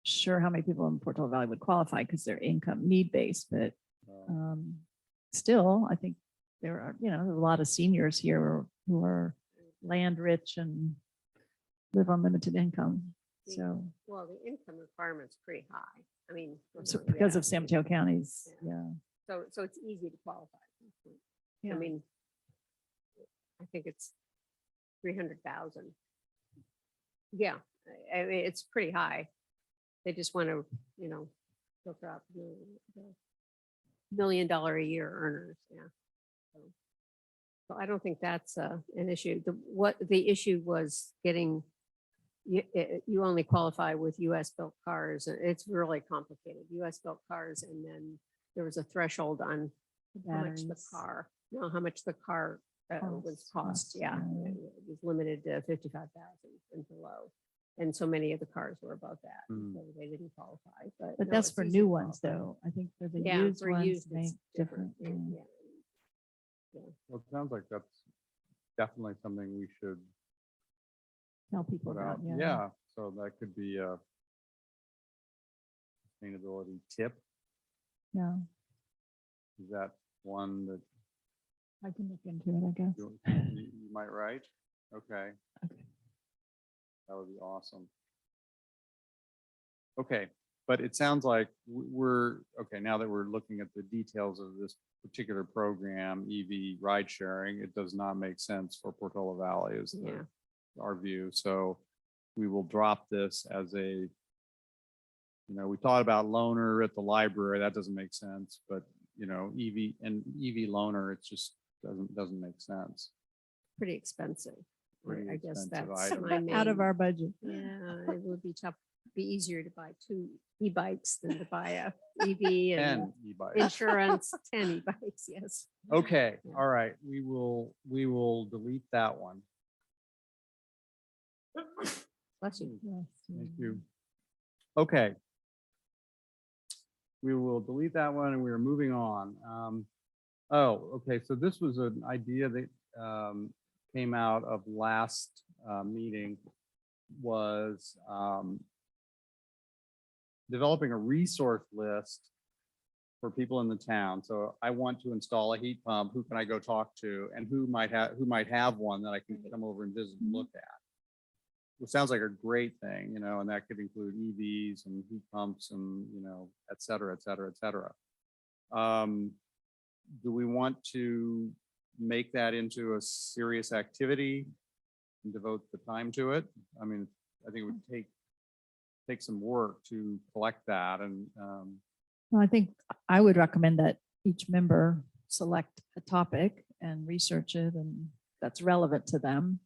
sure how many people in Portola Valley would qualify because they're income need-based, but still, I think there are, you know, a lot of seniors here who are land rich and live on limited income. The- So, Well, the income requirement's pretty high. I mean. because yeah, of San Mateo County's, Yeah. yeah. So it's easy to qualify. I Yeah. mean, I think it's 300,000. Yeah, I mean, it's pretty high. They just want to, you know, filter out the $1 million a year earners, yeah. So I don't think that's an issue. What the issue was getting, you only qualify with US built cars. It's really complicated, US built cars. And then there was a threshold on how much the Batteries. car, no, how much the car was cost. Yeah, yeah. it was limited to 55,000 and below. And so many of the cars were above that, Mm. so they didn't qualify. But But no, that's it's for easy to new ones qualify. though. I think for the Yeah, used for ones, used, they it's different. different. yeah. Yeah. Well, it sounds like that's definitely something we should Tell people put out. about, Yeah, so that could be a sustainability tip. Yeah, Is that one that I can look into it, I guess. you might write? Okay. Okay. That would be awesome. Okay, but it sounds like we're, okay, now that we're looking at the details of this particular program, EV ride sharing, it does not make sense for Portola Valley is Yeah. our view. So we will drop this as a, you know, we thought about loaner at the library. That doesn't make sense, but you know, EV loaner, it just doesn't make sense. Pretty expensive. Pretty I guess expensive that's item. my Out of main- our budget. Yeah, it would be tough, be easier to buy 2 e-bikes than to buy a EV and And e-bike. insurance, 10 e-bikes, yes. Okay, Yeah. all right, we will delete that one. Bless you. Thank you. Okay. We will delete that one and we are moving on. Okay, so this was an idea that came out of last meeting was developing a resource list for people in the town. So I want to install a heat pump. Who can I go talk to? And who might have one that I can come over and visit and look at? Which sounds like a great thing, you know, and that could include EVs and heat pumps and, you know, et cetera, et cetera, et cetera. Do we want to make that into a serious activity and devote the time to it? I mean, I think it would take some work to collect that and, Well, I think I would recommend that each member select a topic and research it and that's relevant to them.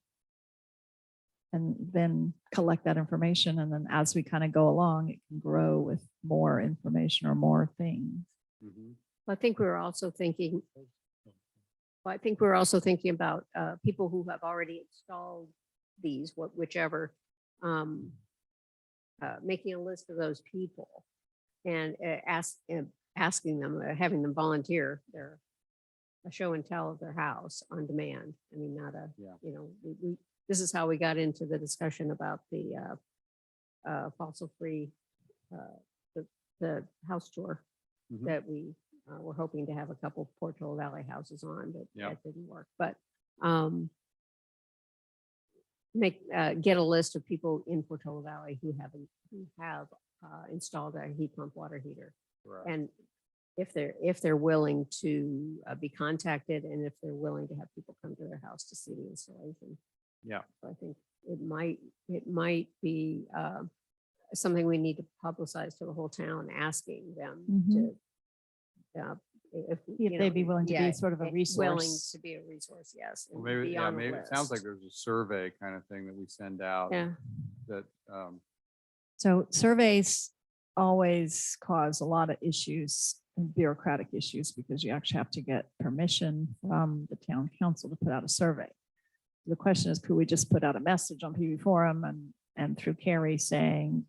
and then collect that information. And then as we kind of go along, it can grow with more information or more things. Mhm. I think we were also thinking, well, I think we were also thinking about people who have already installed these, whichever, making a list of those people and asking them, having them volunteer a show and tell of their house on demand. I mean, not a, Yeah. you know, this is how we got into the discussion about the fossil-free, the house tour Mhm. that we were hoping to have a couple Portola Valley houses on, but Yeah. that didn't work. But get a list of people in Portola Valley who have installed a heat pump water heater. Correct. And if they're willing to be contacted and if they're willing to have people come to their house to see the installation. Yeah. So I think it might be something we need to publicize to the whole town, asking them to, if See if they'd be willing to be sort of a willing resource. to be a resource, yes. Well, and maybe, be yeah, on the maybe it sounds like list. there's a survey kind of thing that we send out Yeah, that, So surveys always cause a lot of issues and bureaucratic issues because you actually have to get permission from the town council to put out a survey. The question is, could we just put out a message on PV Forum and through Carrie saying,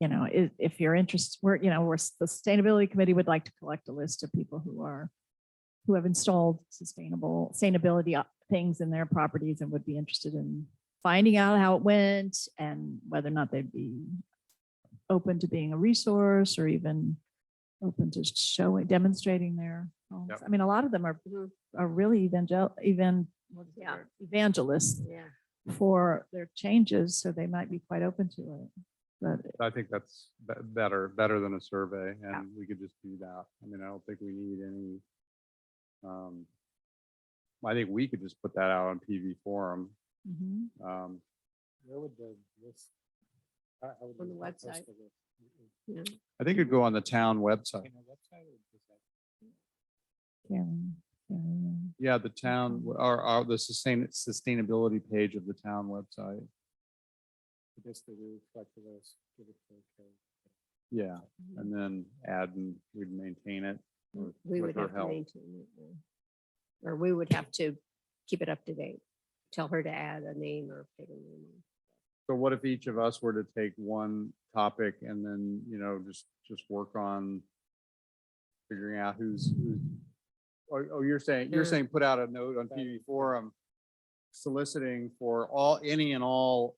you know, if you're interested, we're the sustainability committee would like to collect a list of people who have installed sustainability things in their properties and would be interested in finding out how it went and whether or not they'd be open to being a resource or even open to demonstrating their homes. Yep. I mean, a lot of them are really Yeah. evangelists yeah. for their changes, so they might be quite open to it. But I think that's better than a survey, and we could just do that. I mean, I don't think we need any. I think we could just put that out on PV Forum. mhm. Where would the list? How would On we the post website. the list? Yeah. I think it'd go on the town website. On our website or just like- Karen. Yeah, the town, or the sustainability page of the town website. Just the reflect the list, give it to Carrie. Yeah, and then add and we'd maintain it. We with would her have to help. maintain it. Yeah. Or we would have to keep it up to date. Tell her to add a name or pick a name. So what if each of us were to take one topic and then, just work on figuring out who's, oh, you're saying put out a note on PV Forum soliciting for any and all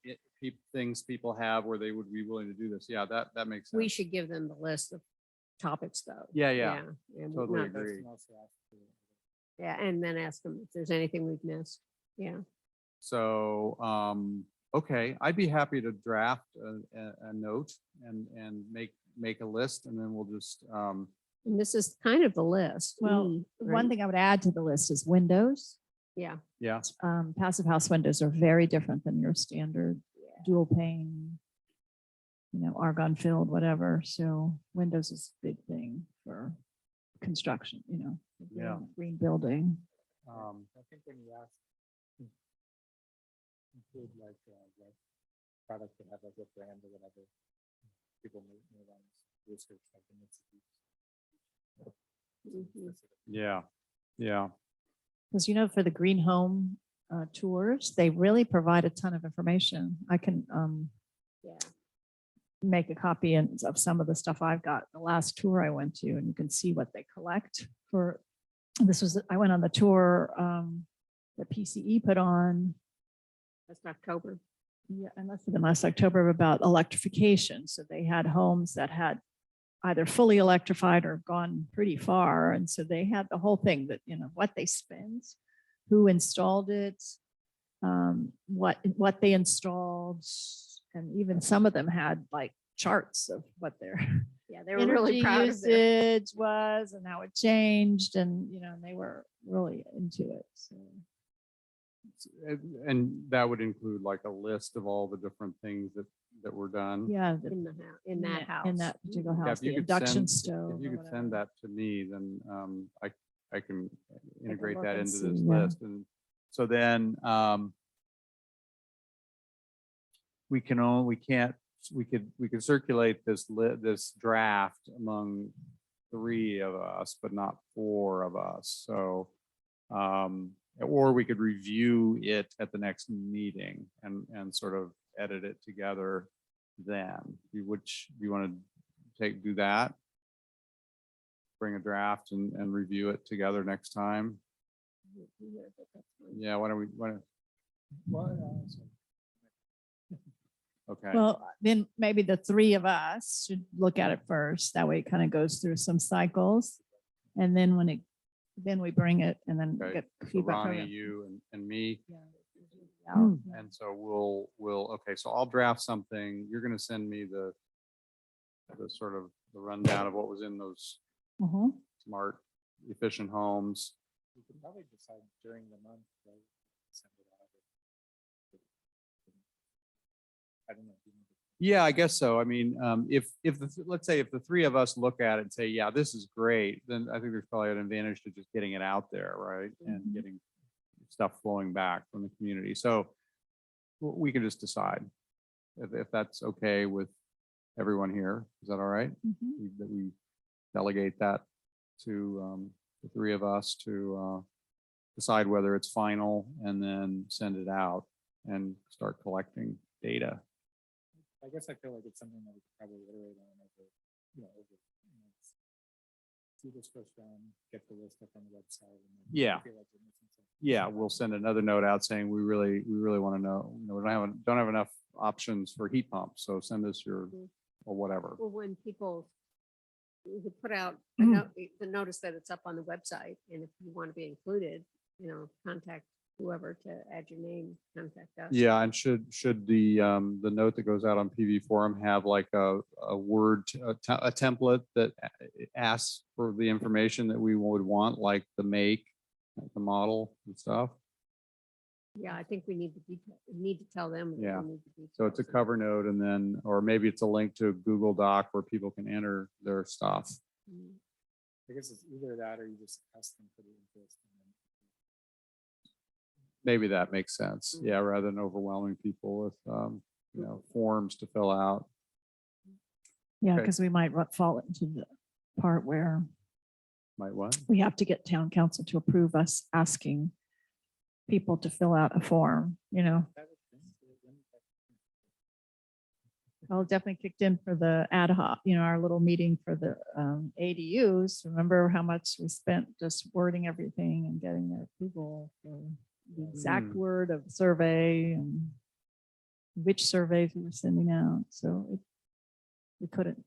things people have where they would be willing to do this. Yeah, that makes sense. We should give them the list of topics though. Yeah, yeah. And Totally not- agree. Person also asked for- Yeah, and then ask them if there's anything we've missed. Yeah. So, okay, I'd be happy to draft a note and make a list, and then we'll just, And this is kind of the list. Well, one right? thing I would add to the list is windows. Yeah. yeah, Passive house windows are very different than your standard dual pane, argon filled, whatever. So windows is a big thing for construction, if you're in Yeah. a green building. I think when you ask, include like products that have like a brand or whatever, people may want to research something that's. Mhm. yeah. Because, for the green home tours, they really provide a ton of information. I can Yeah. make a copy of some of the stuff I've got the last tour I went to, and you can see what they collect for. I went on the tour that PCE put on. That's October. Yeah, and that's been last October about electrification. So they had homes that had either fully electrified or gone pretty far. And so they had the whole thing that, what they spent, who installed it, what they installed. And even some of them had like charts of what their Yeah, they were really proud of their. usage was and how it changed. And, and they were really into it. So. And that would include like a list of all the different things that were done. Yeah. In that house. In that particular Yeah, house, if you the could induction send- stove. If you or could send whatever. that to me, then I can integrate look that and into this see, yeah. list. And so then we can't, we could circulate this draft among 3 of us, but not 4 of us. So, or we could review it at the next meeting and sort of edit it together then. Which, do you want to do that? Bring a draft and review it together next time? Yeah, why don't we, okay. Well, then maybe the 3 of us should look at it first. That way it kind of goes through some cycles. And then then we bring it and then Okay, get So feedback. from Ronnie, it. you and me. Hmm. And so okay, so I'll draft something. You're gonna send me the sort of the rundown of what was in those Mhm. smart, efficient homes. We could probably decide during the month, right? Send it out. I don't know. do you want to- Yeah, I guess so. I mean, let's say if the 3 of us look at it and say, yeah, this is great, then I think there's probably an advantage to just getting it out there, right? And Mhm. getting stuff flowing back from the community. So we can just decide if that's okay with everyone here. Is that all right? Mhm. That we delegate that to the 3 of us to decide whether it's final and then send it out and start collecting data. I guess I feel like it's something that we could probably iterate on over, see this first round, get the list up on the website. And then Yeah. feel like we're missing something. Yeah, we'll send another note out saying we really want to know, we don't have enough options for heat pumps, so send us your, or whatever. Well, when people, you could put out the notice that it's up on the website, and if you want to be included, contact whoever to add your name, contact us. Yeah, and should the note that goes out on PV Forum have like a template that asks for the information that we would want, like the make, like the model and stuff? Yeah, I think we need to tell them. that we Yeah. need the So it's a details. cover note and then, or maybe it's a link to a Google Doc where people can enter their stuff. Mm. I guess it's either that or you just ask them for the interest. And then Maybe that makes sense. Yeah, rather than overwhelming people with, forms to fill out. Yeah, Okay. because we might fall into the part where Might what? we have to get town council to approve us asking people to fill out a form, that would think that Well, it definitely kicked in for the ad hoc, our little meeting for the ADUs. Remember how much we spent just wording everything and getting their approval for the exact word of the survey and which surveys we were sending out. So you couldn't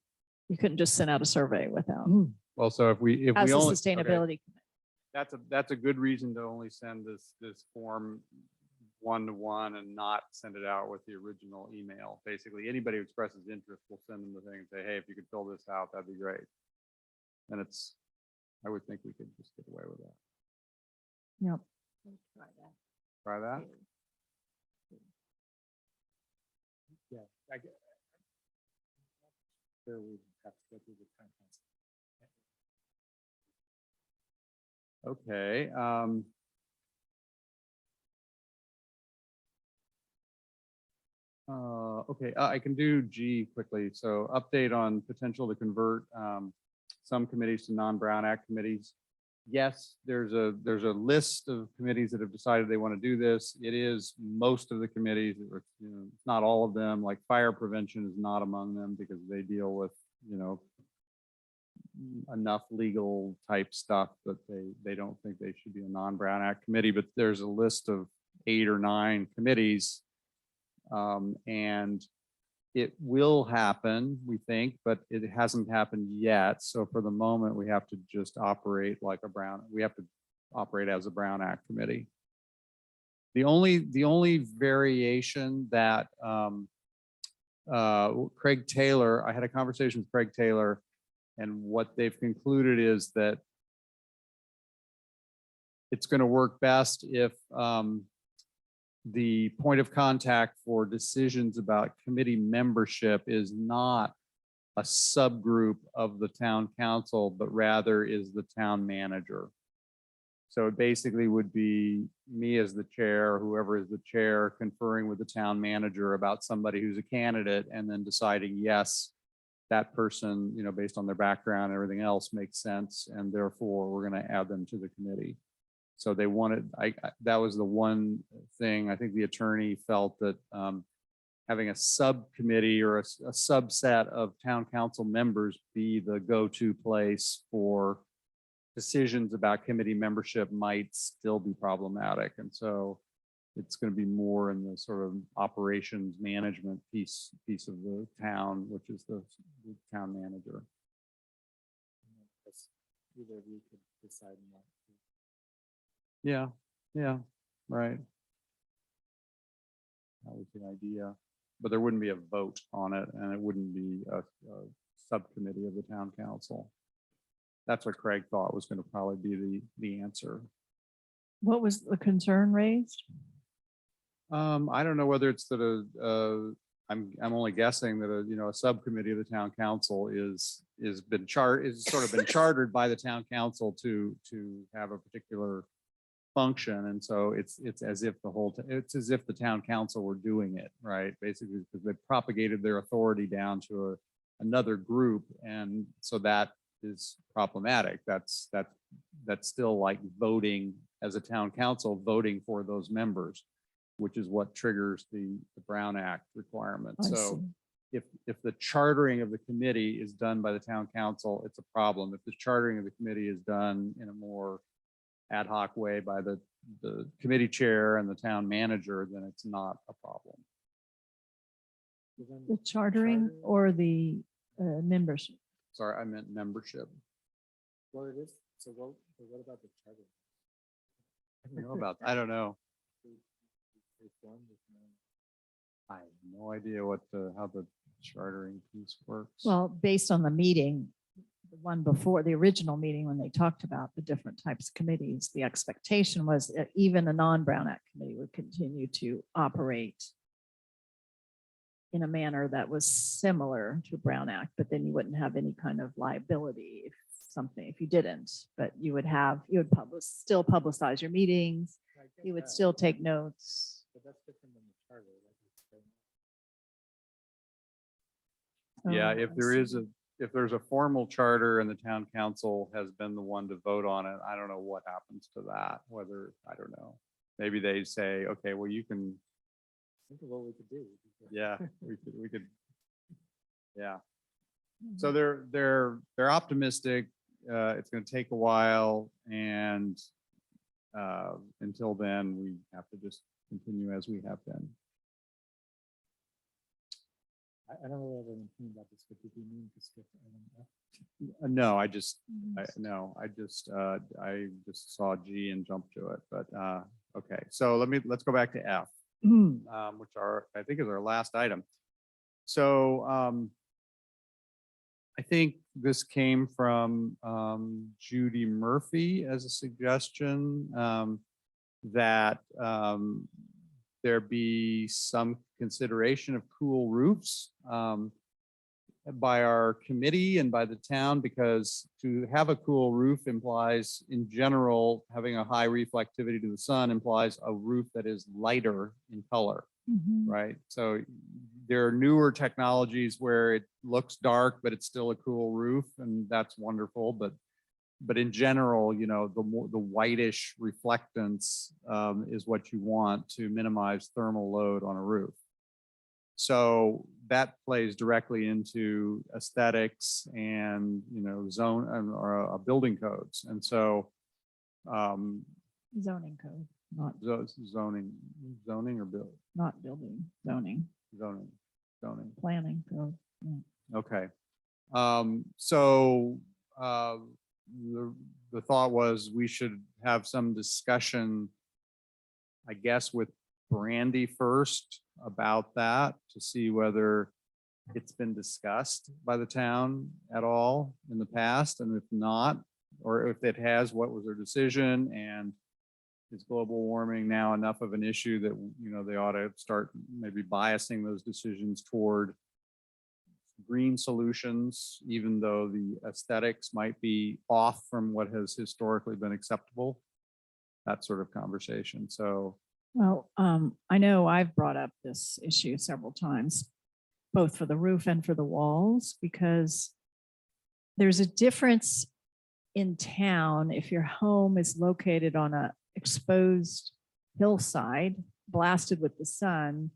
just send out a survey without, Well, so if we as a only. okay. sustainability. That's a good reason to only send this form 1-to-1 and not send it out with the original email. Basically, anybody who expresses interest will send them the thing and say, hey, if you could fill this out, that'd be great. And I would think we could just get away with that. Yep. Let's try that. Try that. Yeah, I get. Sure, we have to go through the time. Okay. Okay, I can do G quickly. So update on potential to convert some committees to non-Brown Act committees. Yes, there's a list of committees that have decided they want to do this. It is most of the committees, or not all of them. Like fire prevention is not among them because they deal with enough legal type stuff that they don't think they should be a non-Brown Act committee. But there's a list of 8 or 9 committees. And it will happen, we think, but it hasn't happened yet. So for the moment, we have to just operate like we have to operate as a Brown Act committee. The only variation that Craig Taylor, I had a conversation with Craig Taylor, and what they've concluded is that it's going to work best if the point of contact for decisions about committee membership is not a subgroup of the town council, but rather is the town manager. So it basically would be me as the chair, whoever is the chair, conferring with the town manager about somebody who's a candidate and then deciding, yes, that person, you know, based on their background, and everything else makes sense, and therefore we're going to add them to the committee. So they wanted, that was the one thing, I think the attorney felt that having a subcommittee or a subset of town council members be the go-to place for decisions about committee membership might still be problematic. And so it's going to be more in the sort of operations management piece of the town, which is the town manager. Guess either of you could decide on that. Yeah, yeah, right. That was the idea, but there wouldn't be a vote on it, and it wouldn't be a subcommittee of the town council. That's what Craig thought was going to probably be the answer. What was the concern raised? I don't know whether it's that I'm only guessing that a subcommittee of the town council is sort of been chartered by the town council to have a particular function. And so it's as if it's as if the town council were doing it, right? Basically, because they propagated their authority down to another group. And so that is problematic. That's still like voting as a town council, voting for those members, which is what triggers the Brown Act requirement. I So see. if the chartering of the committee is done by the town council, it's a problem. If the chartering of the committee is done in a more ad hoc way by the committee chair and the town manager, then it's not a problem. So then The chartering charter- or the membership? Sorry, I meant membership. Well, it is, so what about the charter? I don't know about, I don't know. They formed this now. I have no idea how the chartering piece works. Well, based on the meeting, the one before, the original meeting, when they talked about the different types of committees, the expectation was that even a non-Brown Act committee would continue to operate in a manner that was similar to a Brown Act, but then you wouldn't have any kind of liability if you didn't, but you would still publicize your meetings, I get you would that, still take notes. But that's different than the charter. like you said. Yeah, Oh, if I there is see. if there's a formal charter and the town council has been the one to vote on it, I don't know what happens to that, I don't know. Maybe they say, okay, well, you can, Think of what we could do. yeah, we could, yeah. So they're optimistic. It's going to take a while, and until then, we have to just continue as we have been. I don't really have an opinion about this, but did you mean to skip item F? No, I just saw G and jumped to it, but okay. So let's go back to F, which I think is our last item. So I think this came from Judy Murphy as a suggestion that there be some consideration of cool roofs by our committee and by the town, because to have a cool roof implies, in general, having a high reflectivity to the sun implies a roof that is lighter in color, Mhm. right? So there are newer technologies where it looks dark, but it's still a cool roof, and that's wonderful. But in general, the whitish reflectance is what you want to minimize thermal load on a roof. So that plays directly into aesthetics and, zone or building codes. And so Zoning code, not zoning or build, not building, zoning, zoning. planning code. Okay. So the thought was we should have some discussion, I guess, with Brandy first about that to see whether it's been discussed by the town at all in the past, and if not, or if it has, what was their decision, and is global warming now enough of an issue that they ought to start maybe biasing those decisions toward green solutions, even though the aesthetics might be off from what has historically been acceptable. that sort of conversation. So, Well, I know I've brought up this issue several times, both for the roof and for the walls, because there's a difference in town if your home is located on a exposed hillside, blasted with the sun,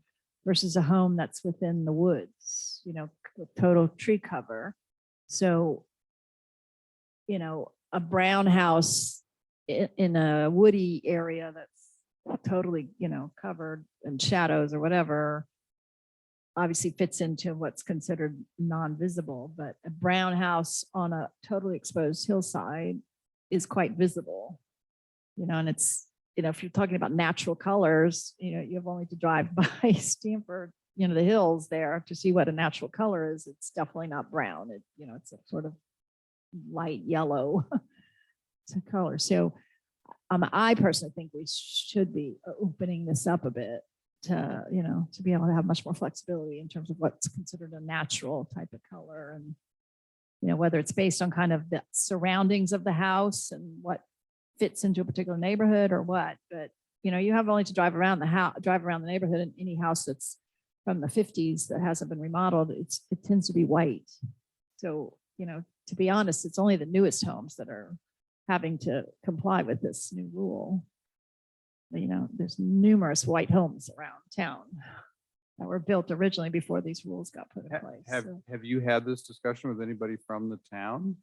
versus a home that's within the woods, with total tree cover. So, a brown house in a woody area that's totally, covered in shadows or whatever, obviously fits into what's considered non-visible, but a brown house on a totally exposed hillside is quite visible, and it's, if you're talking about natural colors, you have only to drive by Stanford, the hills there to see what a natural color is. It's definitely not brown. It's a sort of light yellow to color. So I personally think we should be opening this up a bit to, to be able to have much more flexibility in terms of what's considered a natural type of color, and, whether it's based on kind of the surroundings of the house and what fits into a particular neighborhood or what. But, you have only to drive around the neighborhood, in any house that's from the 50s that hasn't been remodeled, it tends to be white. So, to be honest, it's only the newest homes that are having to comply with this new rule. There's numerous white homes around town that were built originally before these rules got put in place. have you had this discussion with anybody from the town?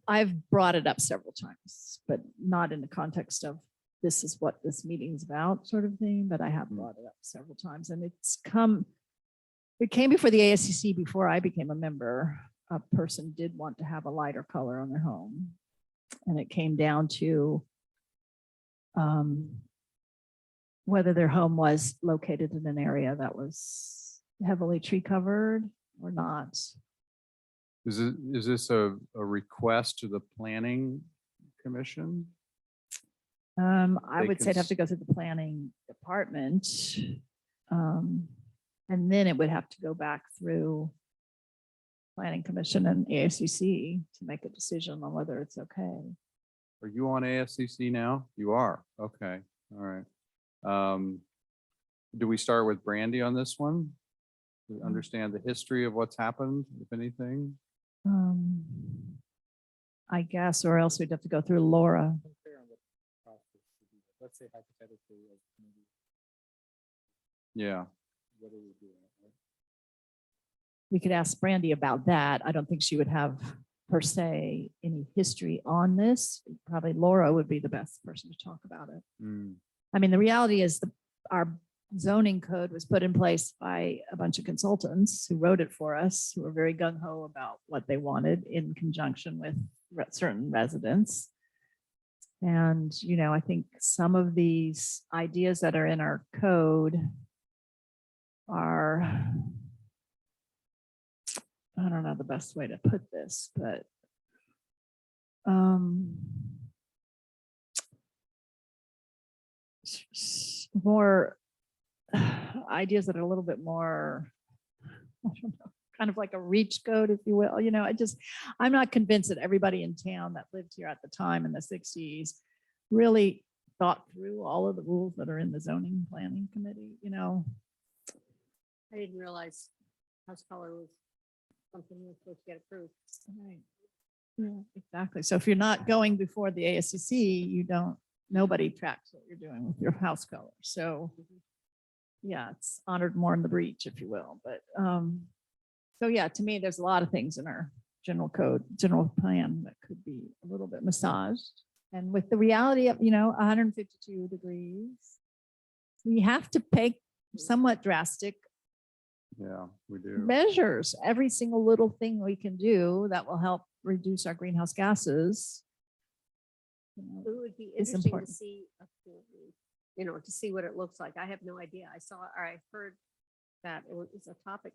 I've brought it up several times, but not in the context of this is what this meeting's about sort of thing, but I have brought it up several times, and it came before the ASCC before I became a member. A person did want to have a lighter color on their home, and it came down to whether their home was located in an area that was heavily tree covered or not. Is this a request to the planning commission? I They would say it'd have to go through the planning department. And then it would have to go back through planning commission and ASCC to make a decision on whether it's okay. Are you on ASCC now? You are. Okay. All right. Do we start with Brandy on this one? To understand the history of what's happened, if anything? I guess, or else we'd have to go through Laura. Unclear on what the process would be, but let's say hypothetically, as maybe, Yeah. what do we do? Right? We could ask Brandy about that. I don't think she would have per se any history on this. Probably Laura would be the best person to talk about it. Mm. I mean, the reality is our zoning code was put in place by a bunch of consultants who wrote it for us, who were very gung ho about what they wanted in conjunction with certain residents. And, I think some of these ideas that are in our code are, I don't know the best way to put this, but more ideas that are a little bit more, I don't know, kind of like a reach code, if you will. I'm not convinced that everybody in town that lived here at the time in the 60s really thought through all of the rules that are in the zoning planning committee. I didn't realize house color was something that was supposed to get approved. Right. Yeah, exactly. So if you're not going before the ASCC, nobody tracks what you're doing with your house color. So yeah, it's honored more in the breach, if you will. But so yeah, to me, there's a lot of things in our general plan that could be a little bit massaged. And with the reality of, 152 degrees, we have to take somewhat drastic Yeah, we do. measures. Every single little thing we can do that will help reduce our greenhouse gases. It would be It's interesting to important. see a pool roof, to see what it looks like. I have no idea. I heard that it was a topic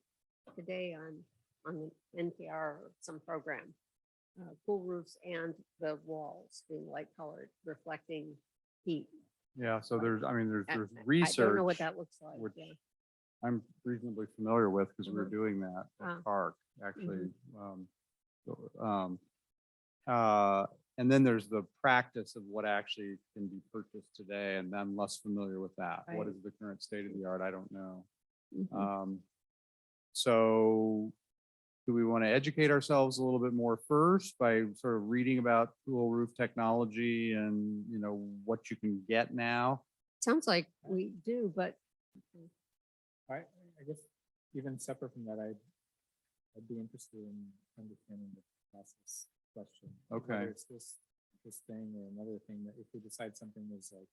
today on NPR or some program. Pool roofs and the walls being light colored, reflecting heat. Yeah, so there's I research. don't know what that looks like. which Yeah. I'm reasonably familiar with because we were Mhm. doing that Ah. at Park, actually. And then there's the practice of what actually can be purchased today, and I'm less familiar with that. What Right. is the current state of the art? I don't know. Mhm. So do we want to educate ourselves a little bit more first by sort of reading about cool roof technology and, you know, what you can get now? Sounds like we do, but I guess even separate from that, I'd be interested in understanding the process question. Okay. Whether it's this thing or another thing, that if we decide something is like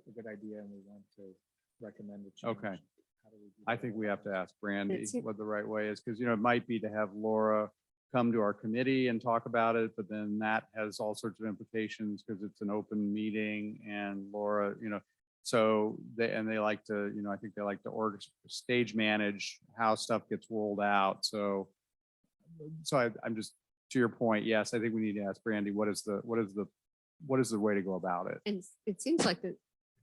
a good idea and we want to recommend a change. Okay. How do we do I that? think we have to ask Brandy seem- what the right way is, because, you know, it might be to have Laura come to our committee and talk about it, but then that has all sorts of implications because it's an open meeting and Laura, you know, so they like to, you know, I think they like to stage manage how stuff gets rolled out. So I'm just, to your point, yes, I think we need to ask Brandy, what is the way to go about it? and it seems like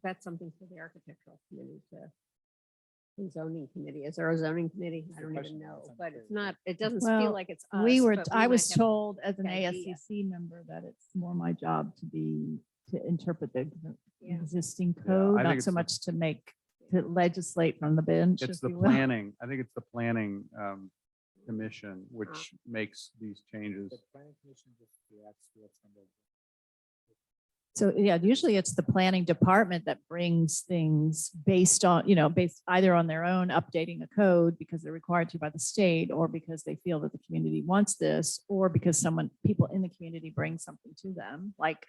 that's something for the architectural committee to. The zoning committee, is there a zoning committee? I the don't question, even yeah, know, it's but unclear. it's not, it doesn't Well, feel like it's us. We were, but I might was have told as an the idea. ASCC member that it's more my job to interpret the Yeah. existing Yeah, code, I think not it's so the- much to legislate from the bench. It's if the you will. planning, I think it's the planning commission, which makes these changes. The planning commission just reacts to what's on the. So yeah, usually it's the planning department that brings things based on, based either on their own updating a code because they're required to by the state, or because they feel that the community wants this, or because people in the community bring something to them. Like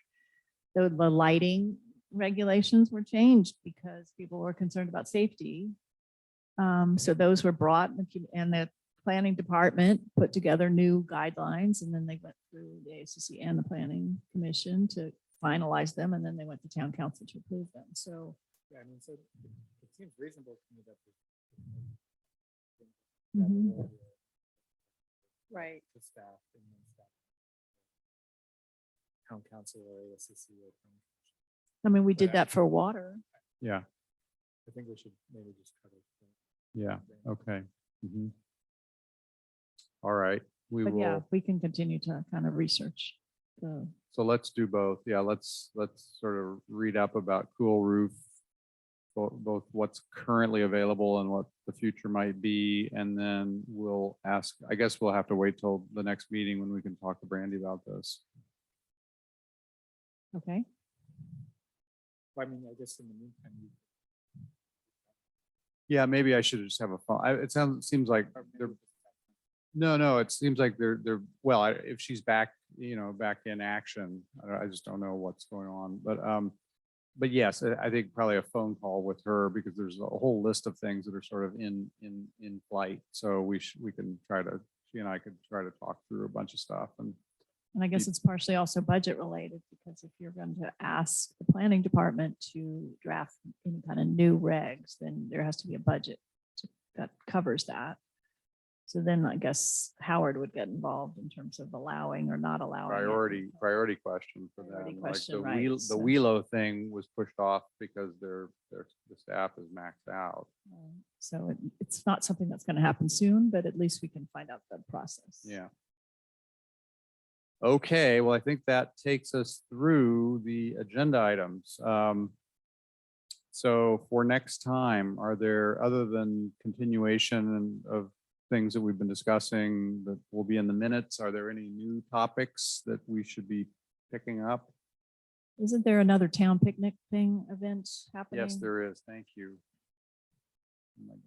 the lighting regulations were changed because people were concerned about safety. So those were brought and the planning department put together new guidelines, and then they went through the ACC and the planning commission to finalize them, and then they went to town council to approve them. So Yeah, I mean, so it seems reasonable to me that. Mhm. Right. To staff and then staff. Town council or ASCC or. planning commission. I mean, we But did that for water. Yeah, I think we should maybe just cut it. yeah, okay. Mhm. All right, we But yeah, will, we can continue to kind of research. so let's do both. Yeah, let's sort of read up about Cool Roof, both what's currently available and what the future might be. And then we'll ask, I guess we'll have to wait till the next meeting when we can talk to Brandy about this. Okay. Well, I mean, I guess in the meantime, you. Yeah, maybe I should just have a phone. Seems like or maybe they're, just- no, it seems like well, if she's back, back in action, I just don't know what's going on, but yes, I think probably a phone call with her, because there's a whole list of things that are sort of in flight. So we can try to, she and I could try to talk through a bunch of stuff. And And I guess it's partially also budget related, because if you're going to ask the planning department to draft any kind of new regs, then there has to be a budget that covers that. So then I guess Howard would get involved in terms of allowing or not allowing. it. priority question for Priority them. Like question, the right, the so- Wheelo thing was pushed off because the staff is maxed out. So it's not something that's going to happen soon, but at least we can find out the process. Yeah. Okay, well, I think that takes us through the agenda items. So for next time, are there, other than continuation of things that we've been discussing that will be in the minutes, are there any new topics that we should be picking up? Isn't there another town picnic thing event happening? Yes, there is. Thank you. Oh my God.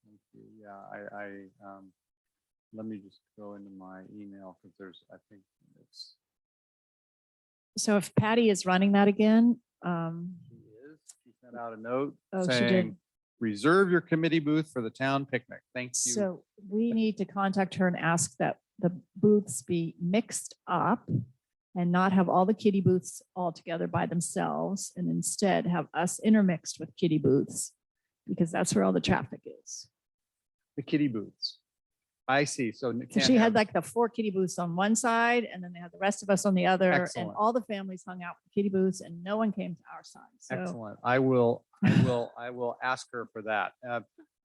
Thank you. Yeah, let me just go into my email, because I think it's. So if Patty is running that again, She is. She sent out a note Oh, she did. saying, reserve your committee booth for the town picnic. Thank you. so we need to contact her and ask that the booths be mixed up and not have all the kiddie booths all together by themselves, and instead have us intermixed with kiddie booths, because that's where all the traffic is. The kiddie booths. I see. So So can't she had have- like the 4 kitty booths on one side and then they had the rest of us on the other. And Excellent. all the families hung out with kitty booths and no one came to our side. So Excellent. I will ask her for that.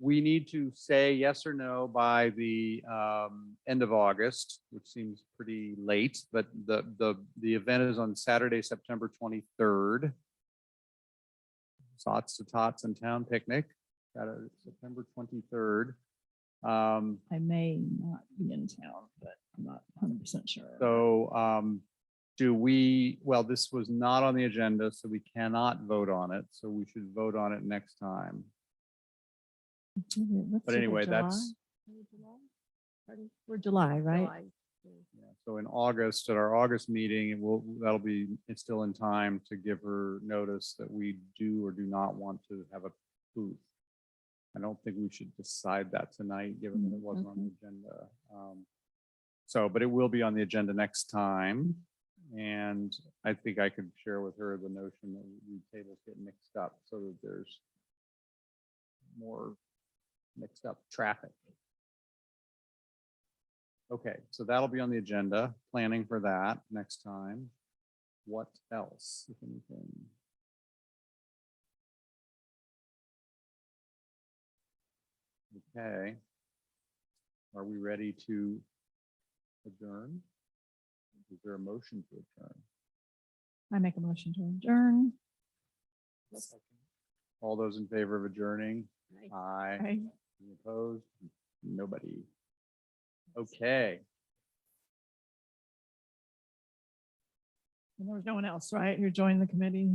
We need to say yes or no by the end of August, which seems pretty late, but the event is on Saturday, September 23rd. Sots to Tots and Town Picnic, Saturday, September 23rd. I may not be in town, but I'm not 100% sure. So do we, well, this was not on the agenda, so we cannot vote on it. So we should vote on it next time. Let's But see, anyway, July? that's, We're July, right? July, yeah. yeah, so in August, at our August meeting, that'll be, it's still in time to give her notice that we do or do not want to have a booth. I don't think we should decide that tonight, given that it wasn't on the agenda. So, but it will be on the agenda next time. And I think I could share with her the notion that we tables get mixed up so that there's more mixed up traffic. Okay, so that'll be on the agenda, planning for that next time. What else, if anything? Okay. Are we ready to adjourn? Is there a motion to adjourn? I make a motion to adjourn. All those in favor of adjourning? Right. Aye. Okay. Any opposed? Nobody. Okay. And there was no one else, right? Who joined the committee?